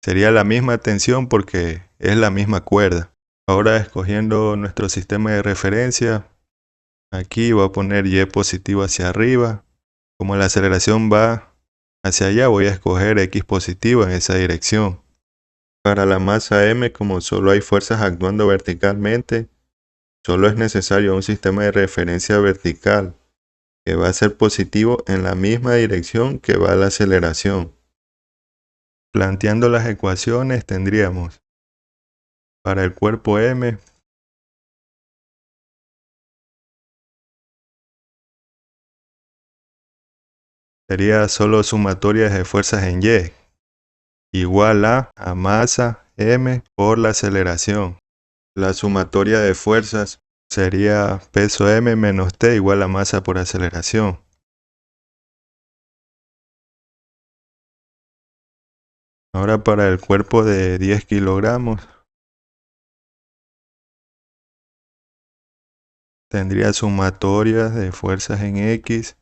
S1: Sería la misma tensión porque es la misma cuerda. Ahora escogiendo nuestro sistema de referencia, aquí voy a poner y positivo hacia arriba. Como la aceleración va hacia allá, voy a escoger x positivo en esa dirección. Para la masa m, como solo hay fuerzas actuando verticalmente, solo es necesario un sistema de referencia vertical que va a ser positivo en la misma dirección que va la aceleración. Planteando las ecuaciones tendríamos para el cuerpo m sería solo sumatorias de fuerzas en y, igual a masa m por la aceleración. La sumatoria de fuerzas sería peso m menos t igual a masa por aceleración. Ahora para el cuerpo de 10 kilogramos tendría sumatorias de fuerzas en x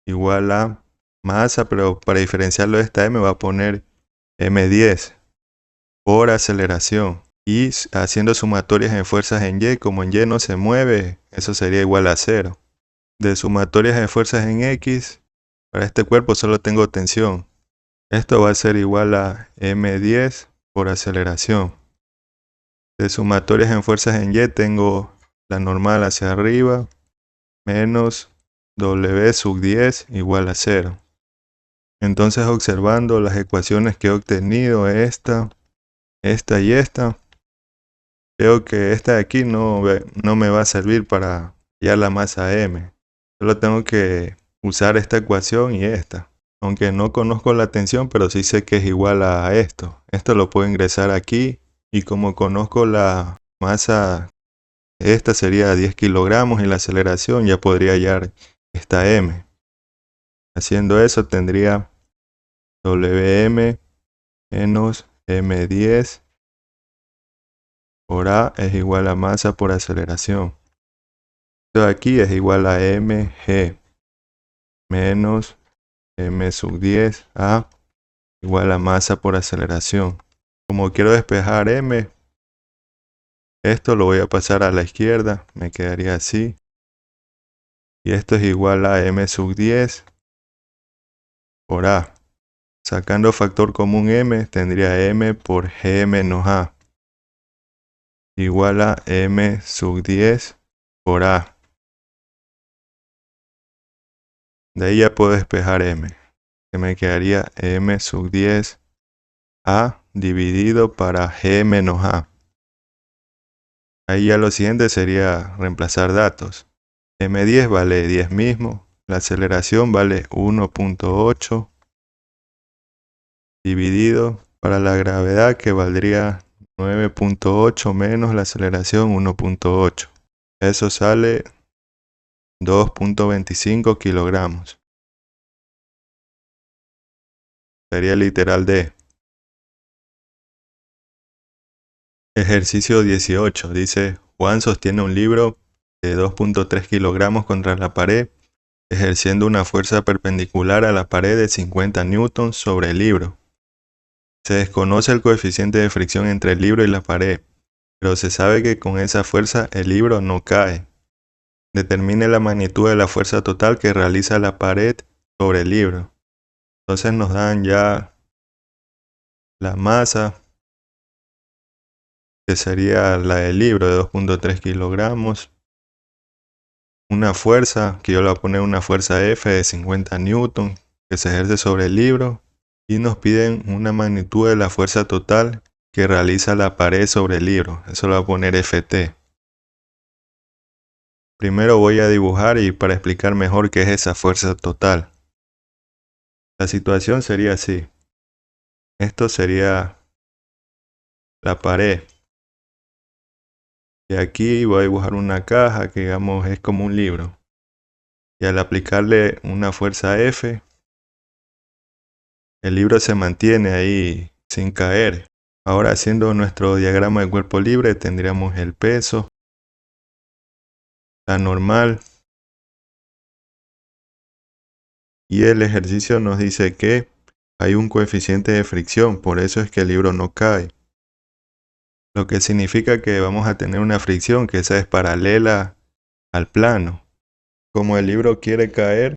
S1: igual a masa, pero para diferenciarlo de esta m va a poner m10 por aceleración. Y haciendo sumatorias en fuerzas en y, como en y no se mueve, eso sería igual a 0. De sumatorias de fuerzas en x, para este cuerpo solo tengo tensión. Esto va a ser igual a m10 por aceleración. De sumatorias en fuerzas en y tengo la normal hacia arriba, menos w sub 10 igual a 0. Entonces observando las ecuaciones que he obtenido, esta y esta, veo que esta de aquí no me va a servir para hallar la masa m. Solo tengo que usar esta ecuación y esta. Aunque no conozco la tensión, pero sí sé que es igual a esto. Esto lo puedo ingresar aquí y como conozco la masa, esta sería 10 kilogramos y la aceleración, ya podría hallar esta m. Haciendo eso tendría Wm menos m10 por a es igual a masa por aceleración. Esto de aquí es igual a mg menos m sub 10 a igual a masa por aceleración. Como quiero despejar m, esto lo voy a pasar a la izquierda, me quedaría así. Y esto es igual a m sub 10 por a. Sacando factor común m, tendría m por g menos a igual a m sub 10 por a. De ahí ya puedo despejar m, que me quedaría m sub 10 a dividido para g menos a. Ahí ya lo siguiente sería reemplazar datos. M10 vale 10 mismo, la aceleración vale 1.8 dividido para la gravedad que valdría 9.8 menos la aceleración 1.8. Eso sale 2.25 kilogramos. Sería literal D. Ejercicio 18. Dice, Juan sostiene un libro de 2.3 kilogramos contra la pared, ejerciendo una fuerza perpendicular a la pared de 50 newtons sobre el libro. Se desconoce el coeficiente de fricción entre el libro y la pared, pero se sabe que con esa fuerza el libro no cae. Determine la magnitud de la fuerza total que realiza la pared sobre el libro. Entonces nos dan ya la masa, que sería la del libro de 2.3 kilogramos. Una fuerza, que yo le voy a poner una fuerza F de 50 newtons, que se ejerce sobre el libro. Y nos piden una magnitud de la fuerza total que realiza la pared sobre el libro. Eso lo voy a poner Ft. Primero voy a dibujar y para explicar mejor qué es esa fuerza total. La situación sería así. Esto sería la pared. Y aquí voy a dibujar una caja que digamos es como un libro. Y al aplicarle una fuerza F, el libro se mantiene ahí sin caer. Ahora haciendo nuestro diagrama de cuerpo libre tendríamos el peso, la normal. Y el ejercicio nos dice que hay un coeficiente de fricción, por eso es que el libro no cae. Lo que significa que vamos a tener una fricción que esa es paralela al plano. Como el libro quiere caer,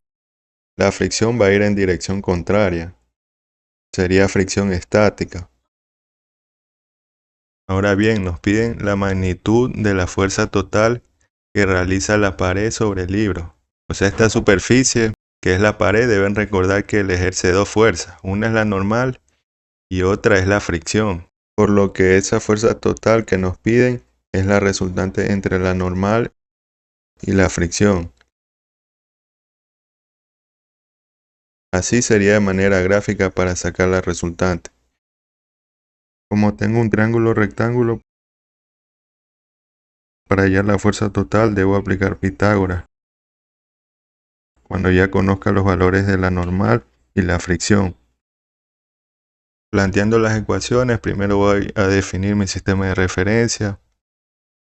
S1: la fricción va a ir en dirección contraria. Sería fricción estática. Ahora bien, nos piden la magnitud de la fuerza total que realiza la pared sobre el libro. O sea, esta superficie, que es la pared, deben recordar que le ejerce dos fuerzas. Una es la normal y otra es la fricción. Por lo que esa fuerza total que nos piden es la resultante entre la normal y la fricción. Así sería de manera gráfica para sacar la resultante. Como tengo un triángulo rectángulo, para hallar la fuerza total debo aplicar Pitágoras. Cuando ya conozca los valores de la normal y la fricción. Planteando las ecuaciones, primero voy a definir mi sistema de referencia.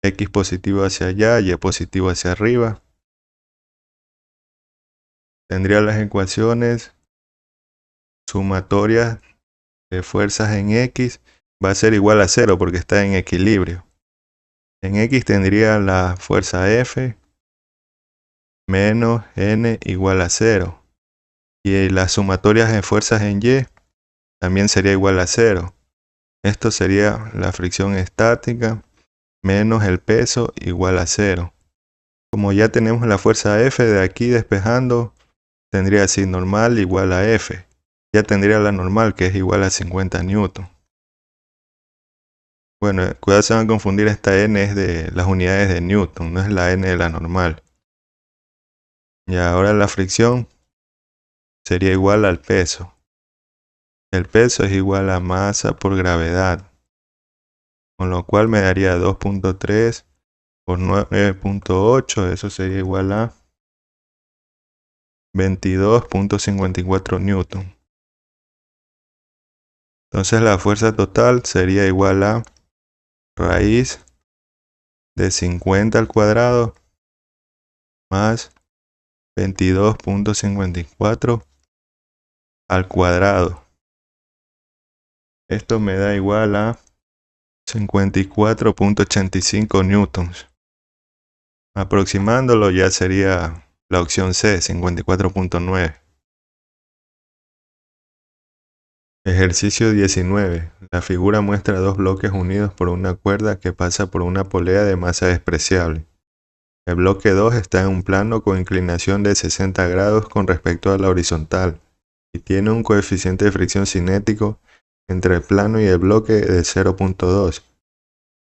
S1: X positivo hacia allá, Y positivo hacia arriba. Tendría las ecuaciones sumatorias de fuerzas en X. Va a ser igual a 0 porque está en equilibrio. En X tendría la fuerza F menos N igual a 0. Y las sumatorias de fuerzas en Y también sería igual a 0. Esto sería la fricción estática menos el peso igual a 0. Como ya tenemos la fuerza F de aquí despejando, tendría así normal igual a F. Ya tendría la normal que es igual a 50 newton. Bueno, cuidado, se van a confundir, esta N es de las unidades de Newton, no es la N de la normal. Y ahora la fricción sería igual al peso. El peso es igual a masa por gravedad, con lo cual me daría 2.3 por 9.8, eso sería igual a 22.54 newton. Entonces la fuerza total sería igual a raíz de 50 al cuadrado más 22.54 al cuadrado. Esto me da igual a 54.85 newtons. Aproximándolo ya sería la opción C, 54.9. Ejercicio 19. La figura muestra dos bloques unidos por una cuerda que pasa por una polea de masa despreciable. El bloque 2 está en un plano con inclinación de 60 grados con respecto a la horizontal y tiene un coeficiente de fricción cinético entre el plano y el bloque de 0.2.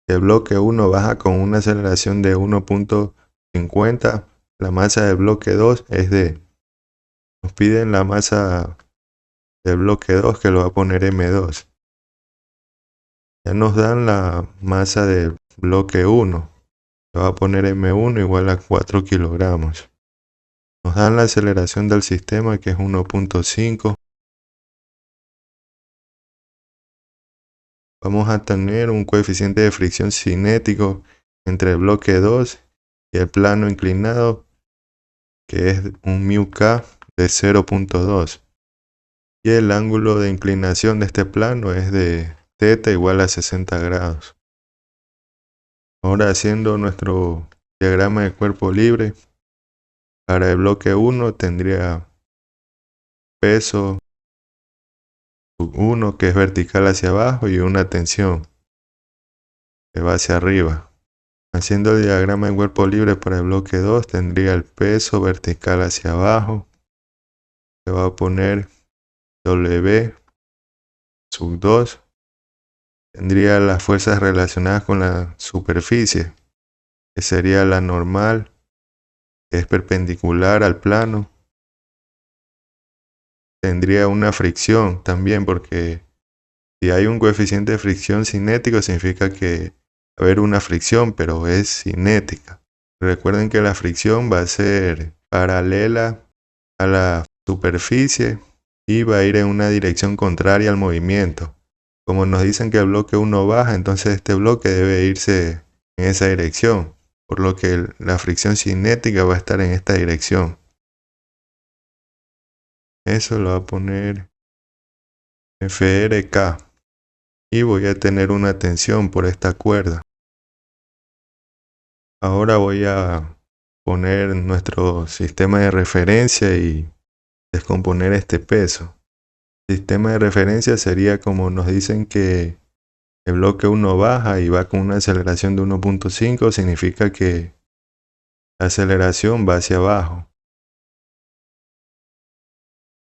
S1: El bloque 1 baja con una aceleración de 1.50. La masa del bloque 2 es D. Nos piden la masa del bloque 2, que lo va a poner M2. Ya nos dan la masa del bloque 1. Lo va a poner M1 igual a 4 kilogramos. Nos dan la aceleración del sistema, que es 1.5. Vamos a tener un coeficiente de fricción cinético entre el bloque 2 y el plano inclinado, que es un μk de 0.2. Y el ángulo de inclinación de este plano es de θ igual a 60 grados. Ahora haciendo nuestro diagrama de cuerpo libre, para el bloque 1 tendría peso 1 que es vertical hacia abajo y una tensión que va hacia arriba. Haciendo el diagrama de cuerpo libre para el bloque 2 tendría el peso vertical hacia abajo. Se va a poner W sub 2. Tendría las fuerzas relacionadas con la superficie, que sería la normal, que es perpendicular al plano. Tendría una fricción también, porque si hay un coeficiente de fricción cinético significa que va a haber una fricción, pero es cinética. Recuerden que la fricción va a ser paralela a la superficie y va a ir en una dirección contraria al movimiento. Como nos dicen que el bloque 1 baja, entonces este bloque debe irse en esa dirección, por lo que la fricción cinética va a estar en esta dirección. Eso lo va a poner FRK y voy a tener una tensión por esta cuerda. Ahora voy a poner nuestro sistema de referencia y descomponer este peso. Sistema de referencia sería como nos dicen que el bloque 1 baja y va con una aceleración de 1.5, significa que la aceleración va hacia abajo.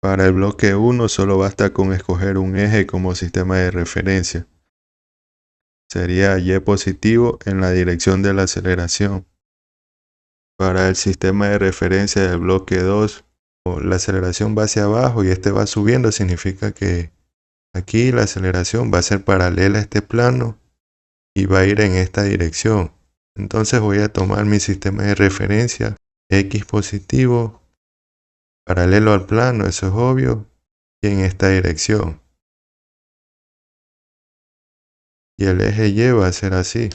S1: Para el bloque 1 solo basta con escoger un eje como sistema de referencia. Sería Y positivo en la dirección de la aceleración. Para el sistema de referencia del bloque 2, la aceleración va hacia abajo y este va subiendo, significa que aquí la aceleración va a ser paralela a este plano y va a ir en esta dirección. Entonces voy a tomar mi sistema de referencia, X positivo, paralelo al plano, eso es obvio, y en esta dirección. Y el eje Y va a ser así.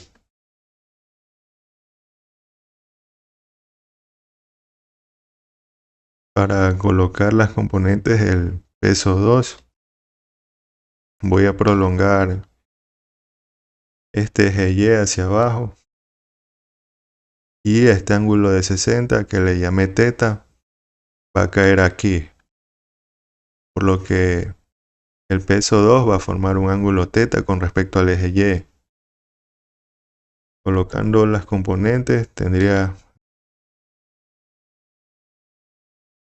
S1: Para colocar las componentes del peso 2, voy a prolongar este eje Y hacia abajo. Y este ángulo de 60 que le llamé θ va a caer aquí. Por lo que el peso 2 va a formar un ángulo θ con respecto al eje Y. Colocando las componentes tendría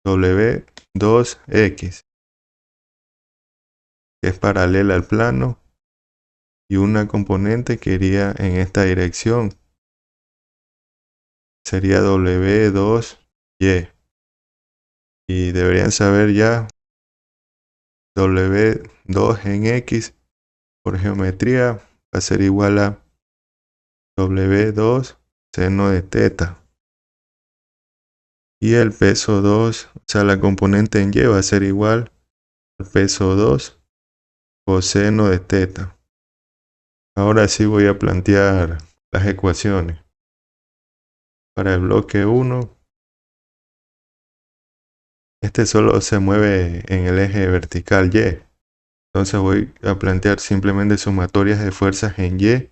S1: W2X, que es paralela al plano, y una componente que iría en esta dirección. Sería W2Y. Y deberían saber ya W2 en X por geometría va a ser igual a W2 seno de θ. Y el peso 2, o sea, la componente en Y va a ser igual al peso 2 coseno de θ. Ahora sí voy a plantear las ecuaciones. Para el bloque 1, este solo se mueve en el eje vertical Y. Entonces voy a plantear simplemente sumatorias de fuerzas en Y.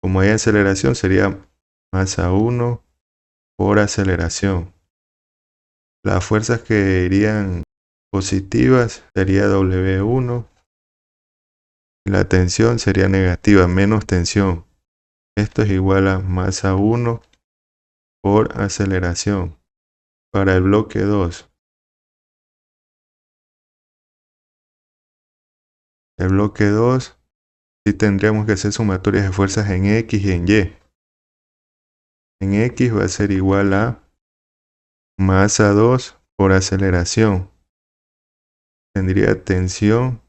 S1: Como hay aceleración, sería masa 1 por aceleración. Las fuerzas que irían positivas sería W1 y la tensión sería negativa, menos tensión. Esto es igual a masa 1 por aceleración. Para el bloque 2, el bloque 2 sí tendríamos que hacer sumatorias de fuerzas en X y en Y. En X va a ser igual a masa 2 por aceleración. Tendría tensión.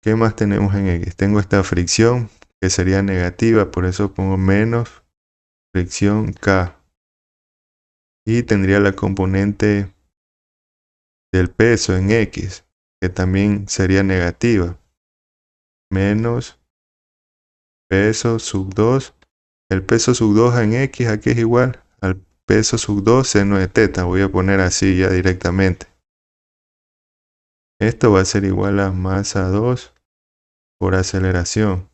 S1: ¿Qué más tenemos en X? Tengo esta fricción que sería negativa, por eso pongo menos fricción K. Y tendría la componente del peso en X, que también sería negativa. Menos peso sub 2 el peso sub 2 en X aquí es igual al peso sub 2 seno de teta. Voy a poner así ya directamente. Esto va a ser igual a masa 2 por aceleración.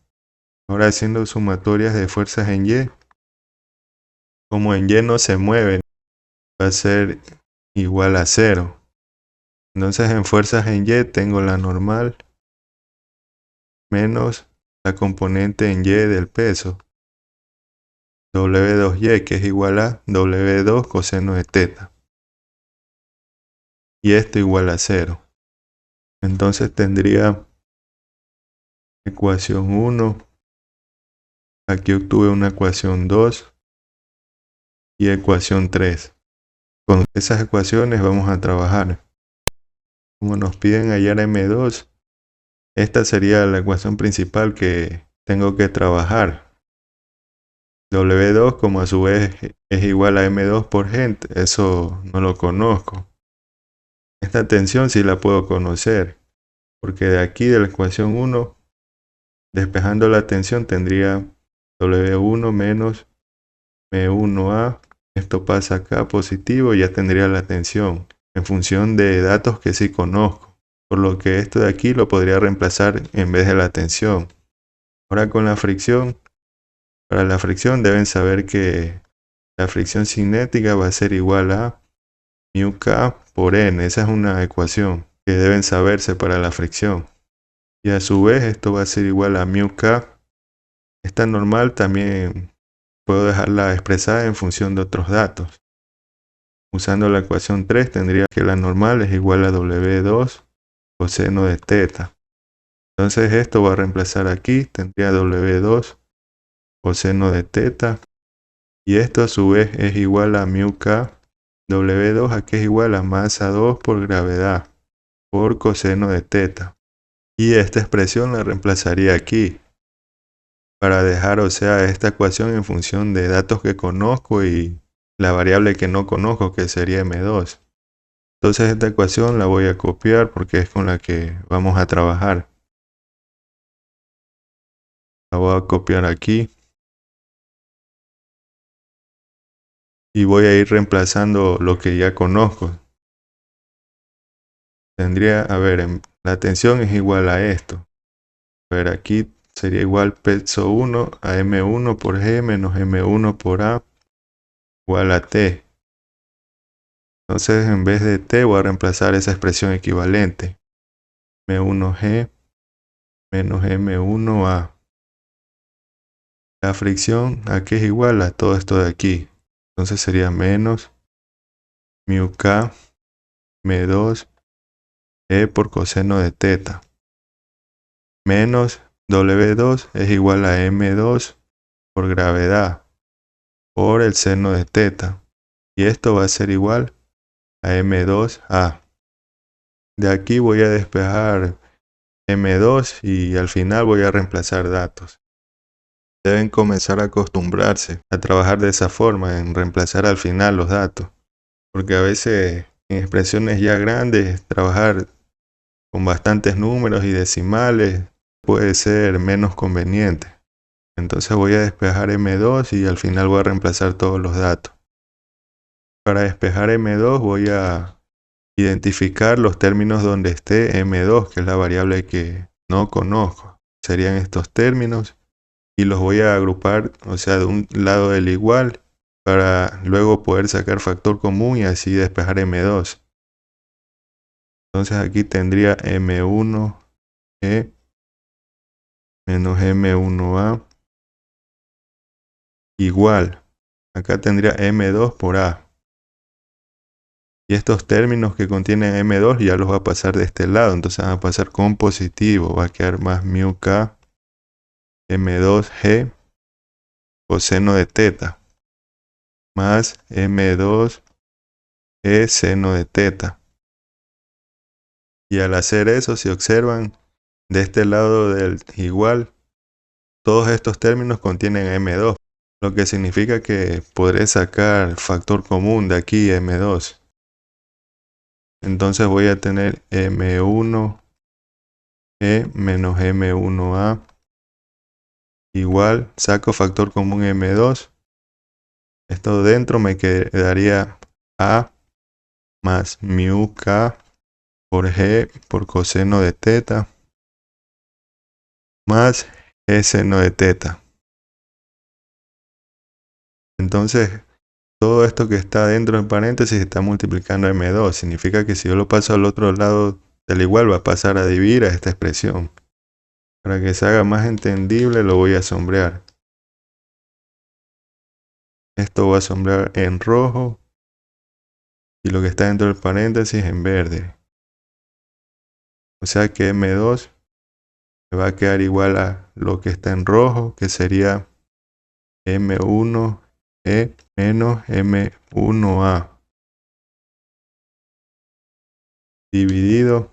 S1: Ahora haciendo sumatorias de fuerzas en Y. Como en Y no se mueven, va a ser igual a 0. Entonces en fuerzas en Y tengo la normal menos la componente en Y del peso. W2Y, que es igual a W2 coseno de teta. Y esto igual a 0. Entonces tendría ecuación 1. Aquí obtuve una ecuación 2 y ecuación 3. Con esas ecuaciones vamos a trabajar. Como nos piden hallar M2, esta sería la ecuación principal que tengo que trabajar. W2 como a su vez es igual a M2 por G, eso no lo conozco. Esta tensión sí la puedo conocer, porque de aquí de la ecuación 1, despejando la tensión tendría W1 menos M1A. Esto pasa acá positivo y ya tendría la tensión en función de datos que sí conozco. Por lo que esto de aquí lo podría reemplazar en vez de la tensión. Ahora con la fricción, para la fricción deben saber que la fricción cinética va a ser igual a μK por N. Esa es una ecuación que deben saberse para la fricción. Y a su vez esto va a ser igual a μK. Esta normal también puedo dejarla expresada en función de otros datos. Usando la ecuación 3 tendría que la normal es igual a W2 coseno de teta. Entonces esto va a reemplazar aquí, tendría W2 coseno de teta. Y esto a su vez es igual a μK. W2 aquí es igual a masa 2 por gravedad por coseno de teta. Y esta expresión la reemplazaría aquí para dejar, o sea, esta ecuación en función de datos que conozco y la variable que no conozco, que sería M2. Entonces esta ecuación la voy a copiar porque es con la que vamos a trabajar. La voy a copiar aquí. Y voy a ir reemplazando lo que ya conozco. Tendría, a ver, la tensión es igual a esto. A ver, aquí sería igual peso 1 a M1 por G menos M1 por A igual a T. Entonces en vez de T voy a reemplazar esa expresión equivalente. M1G menos M1A. La fricción aquí es igual a todo esto de aquí. Entonces sería menos μK M2 E por coseno de teta. Menos W2 es igual a M2 por gravedad por el seno de teta. Y esto va a ser igual a M2A. De aquí voy a despejar M2 y al final voy a reemplazar datos. Deben comenzar a acostumbrarse a trabajar de esa forma, en reemplazar al final los datos. Porque a veces en expresiones ya grandes, trabajar con bastantes números y decimales puede ser menos conveniente. Entonces voy a despejar M2 y al final voy a reemplazar todos los datos. Para despejar M2 voy a identificar los términos donde esté M2, que es la variable que no conozco. Serían estos términos y los voy a agrupar, o sea, de un lado del igual, para luego poder sacar factor común y así despejar M2. Entonces aquí tendría M1E menos M1A igual. Acá tendría M2 por A. Y estos términos que contienen M2 ya los va a pasar de este lado. Entonces van a pasar con positivo. Va a quedar más μK M2G coseno de teta. Más M2E seno de teta. Y al hacer eso, si observan, de este lado del igual, todos estos términos contienen M2. Lo que significa que podré sacar factor común de aquí M2. Entonces voy a tener M1E menos M1A igual, saco factor común M2. Esto dentro me quedaría A más mu K por G por coseno de teta más G seno de teta. Entonces, todo esto que está dentro del paréntesis está multiplicando M2. Significa que si yo lo paso al otro lado del igual, va a pasar a dividir a esta expresión. Para que se haga más entendible, lo voy a sombrear. Esto va a sombrear en rojo y lo que está dentro del paréntesis en verde. O sea que M2 me va a quedar igual a lo que está en rojo, que sería M1E menos M1A dividido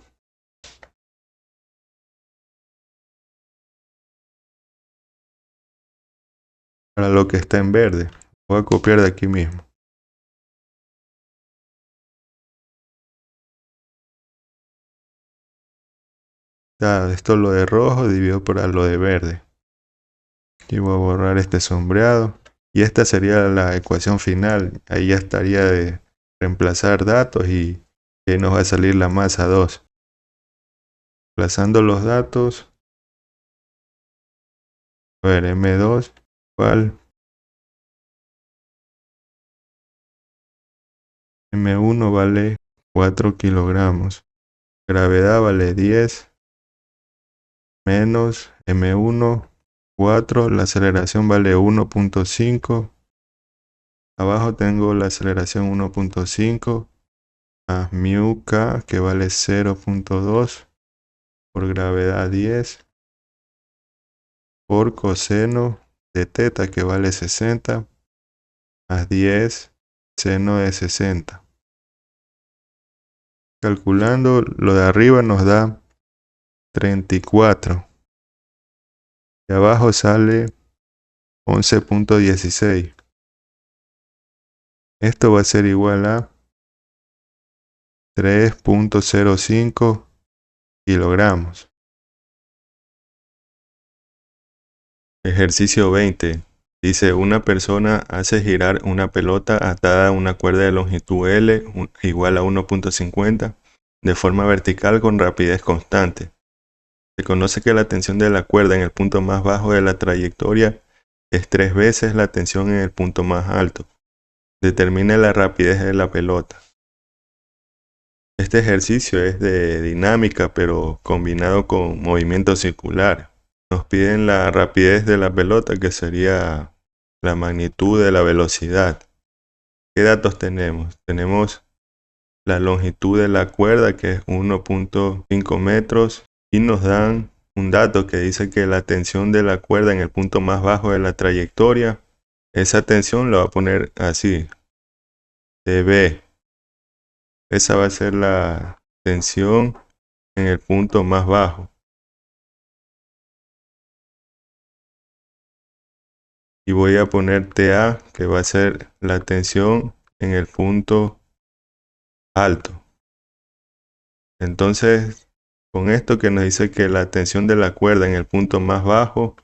S1: para lo que está en verde. Voy a copiar de aquí mismo. Ya, esto lo de rojo dividido por lo de verde. Y voy a borrar este sombreado. Y esta sería la ecuación final. Ahí ya estaría de reemplazar datos y ahí nos va a salir la masa 2. Reemplazando los datos. A ver, M2 igual M1 vale 4 kilogramos. Gravedad vale 10 menos M1, 4. La aceleración vale 1.5. Abajo tengo la aceleración 1.5 más mu K que vale 0.2 por gravedad 10 por coseno de teta que vale 60 más 10 seno de 60. Calculando lo de arriba nos da 34. Y abajo sale 11.16. Esto va a ser igual a 3.05 kilogramos. Ejercicio 20. Dice, una persona hace girar una pelota atada a una cuerda de longitud L igual a 1.50 de forma vertical con rapidez constante. Se conoce que la tensión de la cuerda en el punto más bajo de la trayectoria es 3 veces la tensión en el punto más alto. Determine la rapidez de la pelota. Este ejercicio es de dinámica, pero combinado con movimiento circular. Nos piden la rapidez de la pelota, que sería la magnitud de la velocidad. ¿Qué datos tenemos? Tenemos la longitud de la cuerda, que es 1.5 metros, y nos dan un dato que dice que la tensión de la cuerda en el punto más bajo de la trayectoria, esa tensión la va a poner así, dB. Esa va a ser la tensión en el punto más bajo. Y voy a poner TA, que va a ser la tensión en el punto alto. Entonces, con esto que nos dice que la tensión de la cuerda en el punto más bajo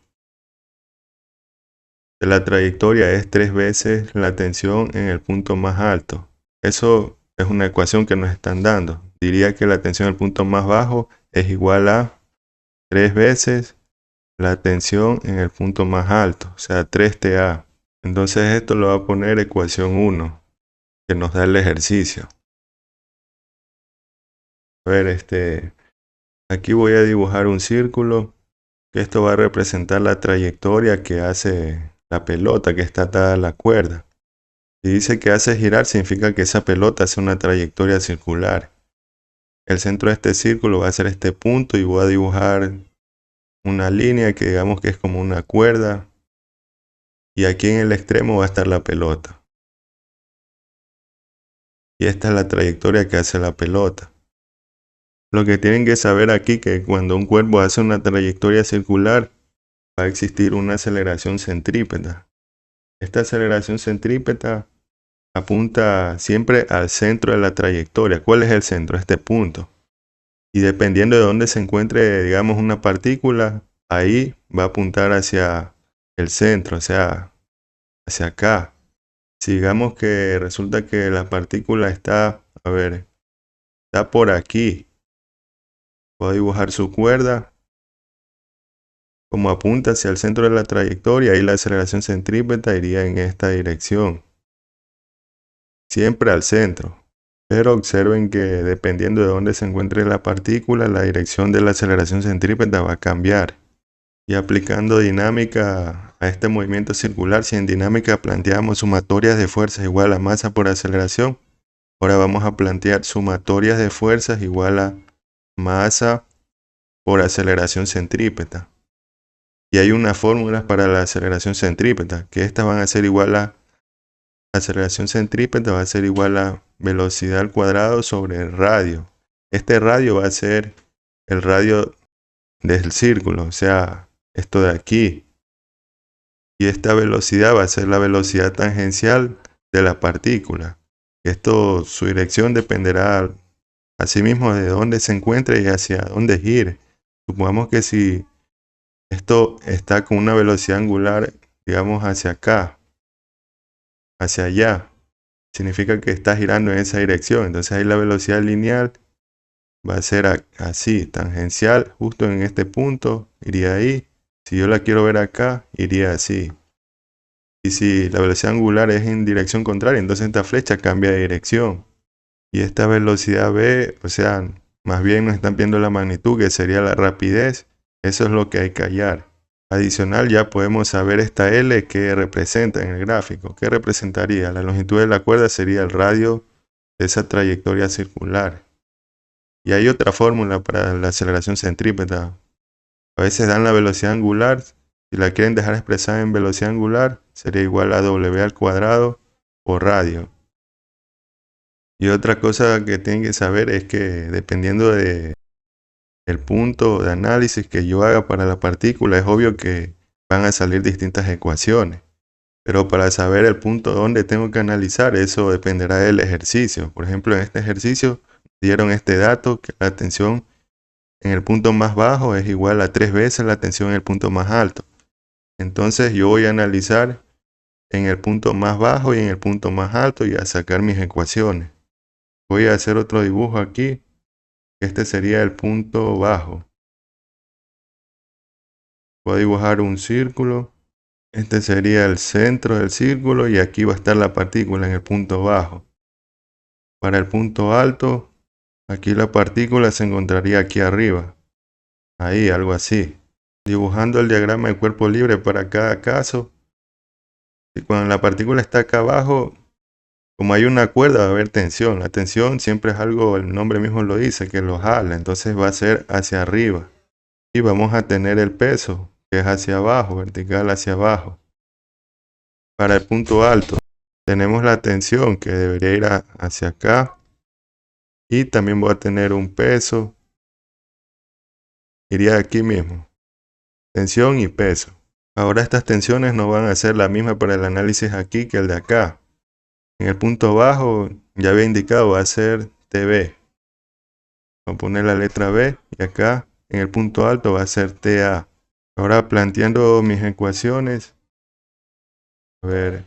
S1: de la trayectoria es 3 veces la tensión en el punto más alto. Eso es una ecuación que nos están dando. Diría que la tensión en el punto más bajo es igual a 3 veces la tensión en el punto más alto, o sea, 3TA. Entonces esto lo va a poner ecuación 1, que nos da el ejercicio. A ver, aquí voy a dibujar un círculo, que esto va a representar la trayectoria que hace la pelota que está atada a la cuerda. Si dice que hace girar, significa que esa pelota hace una trayectoria circular. El centro de este círculo va a ser este punto y voy a dibujar una línea que digamos que es como una cuerda. Y aquí en el extremo va a estar la pelota. Y esta es la trayectoria que hace la pelota. Lo que tienen que saber aquí es que cuando un cuerpo hace una trayectoria circular, va a existir una aceleración centrípeta. Esta aceleración centrípeta apunta siempre al centro de la trayectoria. ¿Cuál es el centro? Este punto. Y dependiendo de dónde se encuentre, digamos, una partícula, ahí va a apuntar hacia el centro, o sea, hacia acá. Si digamos que resulta que la partícula está, a ver, está por aquí. Puedo dibujar su cuerda como apunta hacia el centro de la trayectoria y la aceleración centrípeta iría en esta dirección. Siempre al centro. Pero observen que dependiendo de dónde se encuentre la partícula, la dirección de la aceleración centrípeta va a cambiar. Y aplicando dinámica a este movimiento circular, si en dinámica planteamos sumatorias de fuerzas igual a masa por aceleración, ahora vamos a plantear sumatorias de fuerzas igual a masa por aceleración centrípeta. Y hay unas fórmulas para la aceleración centrípeta, que estas van a ser igual a aceleración centrípeta va a ser igual a velocidad al cuadrado sobre el radio. Este radio va a ser el radio del círculo, o sea, esto de aquí. Y esta velocidad va a ser la velocidad tangencial de la partícula. Esto, su dirección dependerá asimismo de dónde se encuentre y hacia dónde gire. Supongamos que si esto está con una velocidad angular, digamos, hacia acá, hacia allá, significa que está girando en esa dirección. Entonces ahí la velocidad lineal va a ser así, tangencial, justo en este punto, iría ahí. Si yo la quiero ver acá, iría así. Y si la velocidad angular es en dirección contraria, entonces esta flecha cambia de dirección. Y esta velocidad v, o sea, más bien nos están viendo la magnitud, que sería la rapidez. Eso es lo que hay que hallar. Adicional, ya podemos saber esta L que representa en el gráfico. ¿Qué representaría? La longitud de la cuerda sería el radio de esa trayectoria circular. Y hay otra fórmula para la aceleración centrípeta. A veces dan la velocidad angular. Si la quieren dejar expresada en velocidad angular, sería igual a w al cuadrado por radio. Y otra cosa que tienen que saber es que dependiendo de el punto de análisis que yo haga para la partícula, es obvio que van a salir distintas ecuaciones. Pero para saber el punto donde tengo que analizar, eso dependerá del ejercicio. Por ejemplo, en este ejercicio dieron este dato, que la tensión en el punto más bajo es igual a 3 veces la tensión en el punto más alto. Entonces yo voy a analizar en el punto más bajo y en el punto más alto y a sacar mis ecuaciones. Voy a hacer otro dibujo aquí. Este sería el punto bajo. Voy a dibujar un círculo. Este sería el centro del círculo y aquí va a estar la partícula en el punto bajo. Para el punto alto, aquí la partícula se encontraría aquí arriba. Ahí, algo así. Dibujando el diagrama de cuerpo libre para cada caso. Y cuando la partícula está acá abajo, como hay una cuerda, va a haber tensión. La tensión siempre es algo, el nombre mismo lo dice, que lo jala. Entonces va a ser hacia arriba. Y vamos a tener el peso, que es hacia abajo, vertical hacia abajo. Para el punto alto, tenemos la tensión, que debería ir hacia acá. Y también voy a tener un peso. Iría aquí mismo. Tensión y peso. Ahora estas tensiones no van a ser la misma para el análisis aquí que el de acá. En el punto bajo, ya había indicado, va a ser TB. Voy a poner la letra B y acá en el punto alto va a ser TA. Ahora planteando mis ecuaciones. A ver,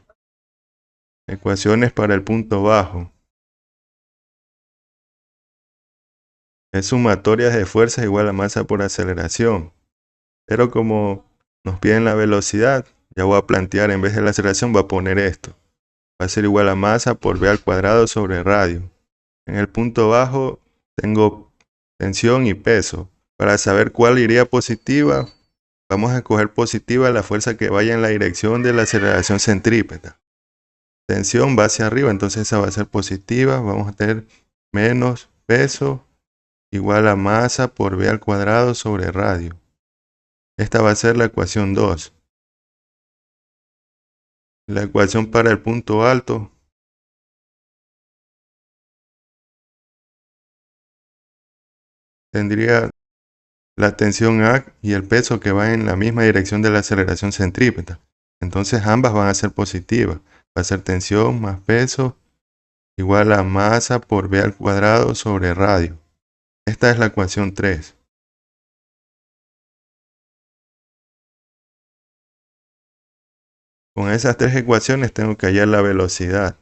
S1: ecuaciones para el punto bajo. Es sumatorias de fuerzas igual a masa por aceleración. Pero como nos piden la velocidad, ya voy a plantear, en vez de la aceleración, voy a poner esto. Va a ser igual a masa por v al cuadrado sobre radio. En el punto bajo tengo tensión y peso. Para saber cuál iría positiva, vamos a escoger positiva la fuerza que vaya en la dirección de la aceleración centrípeta. Tensión va hacia arriba, entonces esa va a ser positiva. Vamos a tener menos peso igual a masa por v al cuadrado sobre radio. Esta va a ser la ecuación 2. La ecuación para el punto alto tendría la tensión A y el peso que va en la misma dirección de la aceleración centrípeta. Entonces ambas van a ser positivas. Va a ser tensión más peso igual a masa por v al cuadrado sobre radio. Esta es la ecuación 3. Con esas tres ecuaciones tengo que hallar la velocidad.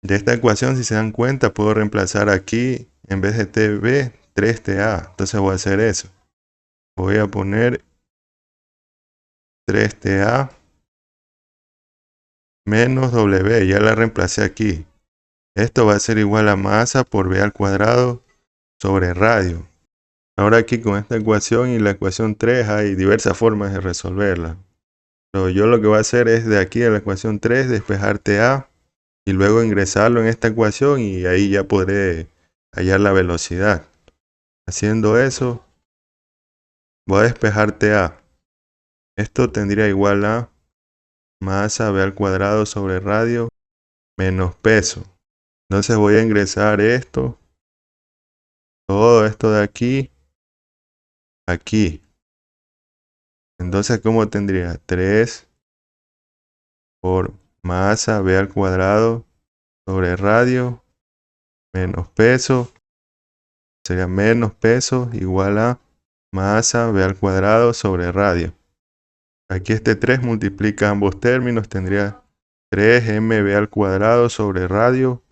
S1: De esta ecuación, si se dan cuenta, puedo reemplazar aquí, en vez de TB, 3TA. Entonces voy a hacer eso. Voy a poner 3TA menos W. Ya la reemplacé aquí. Esto va a ser igual a masa por V al cuadrado sobre radio. Ahora aquí con esta ecuación y la ecuación 3 hay diversas formas de resolverla. Pero yo lo que voy a hacer es de aquí a la ecuación 3 despejar TA y luego ingresarlo en esta ecuación y ahí ya podré hallar la velocidad. Haciendo eso, voy a despejar TA. Esto tendría igual a masa V al cuadrado sobre radio menos peso. Entonces voy a ingresar esto, todo esto de aquí, aquí. Entonces, ¿cómo tendría? 3 por masa V al cuadrado sobre radio menos peso. Sería menos peso igual a masa V al cuadrado sobre radio. Aquí este 3 multiplica ambos términos. Tendría 3mv al cuadrado sobre radio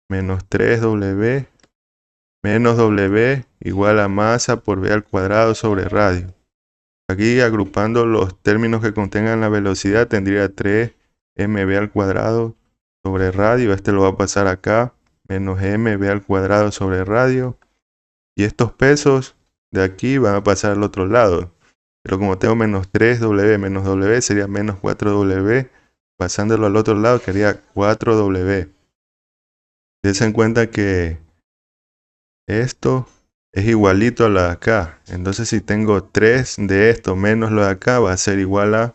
S1: menos 3w menos w igual a masa por V al cuadrado sobre radio. Aquí agrupando los términos que contengan la velocidad tendría 3mv al cuadrado sobre radio. Este lo va a pasar acá. Menos mv al cuadrado sobre radio. Y estos pesos de aquí van a pasar al otro lado. Pero como tengo menos 3w menos w sería menos 4w. Pasándolo al otro lado quedaría 4w. Dense en cuenta que esto es igualito a lo de acá. Entonces si tengo 3 de esto menos lo de acá va a ser igual a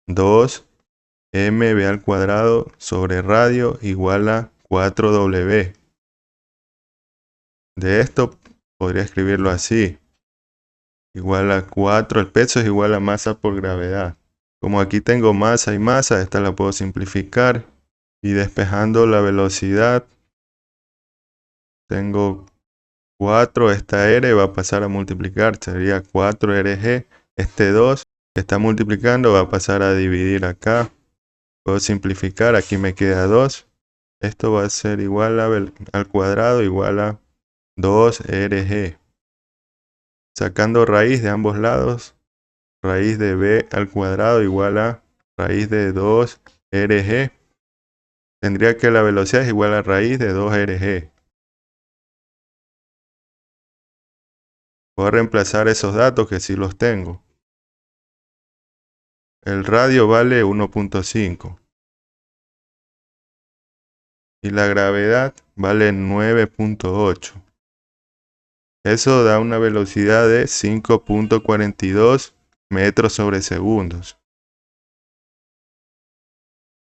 S1: 2mv al cuadrado sobre radio igual a 4w. De esto podría escribirlo así. Igual a 4, el peso es igual a masa por gravedad. Como aquí tengo masa y masa, esta la puedo simplificar. Y despejando la velocidad, tengo 4, esta R va a pasar a multiplicar, sería 4RG. Este 2 que está multiplicando va a pasar a dividir acá. Puedo simplificar, aquí me queda 2. Esto va a ser igual al cuadrado, igual a 2RG. Sacando raíz de ambos lados, raíz de b al cuadrado igual a raíz de 2RG. Tendría que la velocidad es igual a raíz de 2RG. Puedo reemplazar esos datos que sí los tengo. El radio vale 1.5. Y la gravedad vale 9.8. Eso da una velocidad de 5.42 metros sobre segundos.